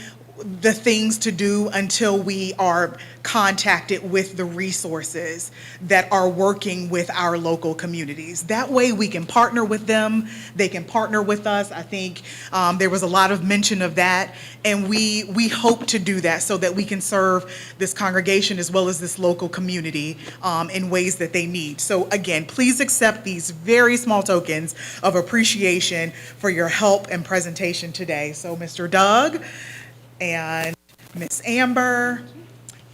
the things to do until we are contacted with the resources that are working with our local communities. That way we can partner with them, they can partner with us. I think there was a lot of mention of that, and we hope to do that so that we can serve this congregation as well as this local community in ways that they need. So again, please accept these very small tokens of appreciation for your help and presentation today. So Mr. Doug, and Miss Amber,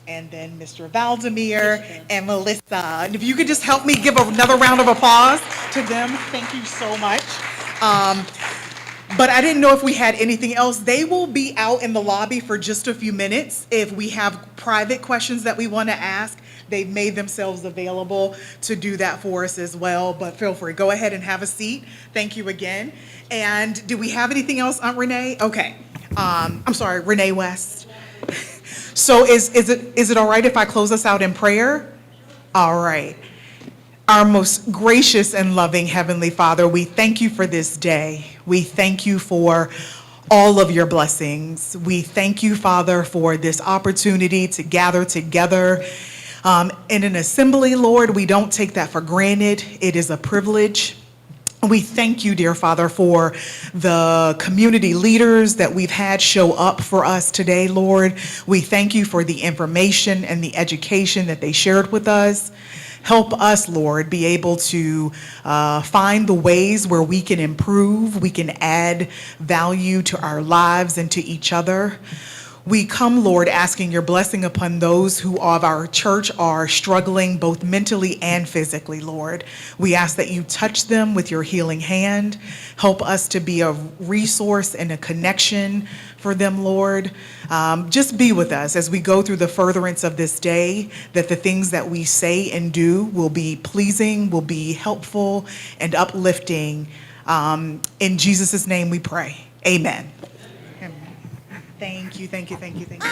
and then Mr. Valdemir, and Melissa. And if you could just help me give another round of applause to them, thank you so much. But I didn't know if we had anything else. They will be out in the lobby for just a few minutes. If we have private questions that we want to ask, they've made themselves available to do that for us as well. But feel free, go ahead and have a seat. Thank you again. And do we have anything else, Aunt Renee? Okay. I'm sorry, Renee West. So is it all right if I close us out in prayer? All right. Our most gracious and loving Heavenly Father, we thank you for this day. We thank you for all of your blessings. We thank you, Father, for this opportunity to gather together in an assembly, Lord. We don't take that for granted. It is a privilege. We thank you, dear Father, for the community leaders that we've had show up for us today, Lord. We thank you for the information and the education that they shared with us. Help us, Lord, be able to find the ways where we can improve, we can add value to our lives and to each other. We come, Lord, asking your blessing upon those who of our church are struggling both mentally and physically, Lord. We ask that you touch them with your healing hand. Help us to be a resource and a connection for them, Lord. Just be with us as we go through the furtherance of this day, that the things that we say and do will be pleasing, will be helpful and uplifting. In Jesus' name we pray. Amen. Thank you, thank you, thank you, thank you.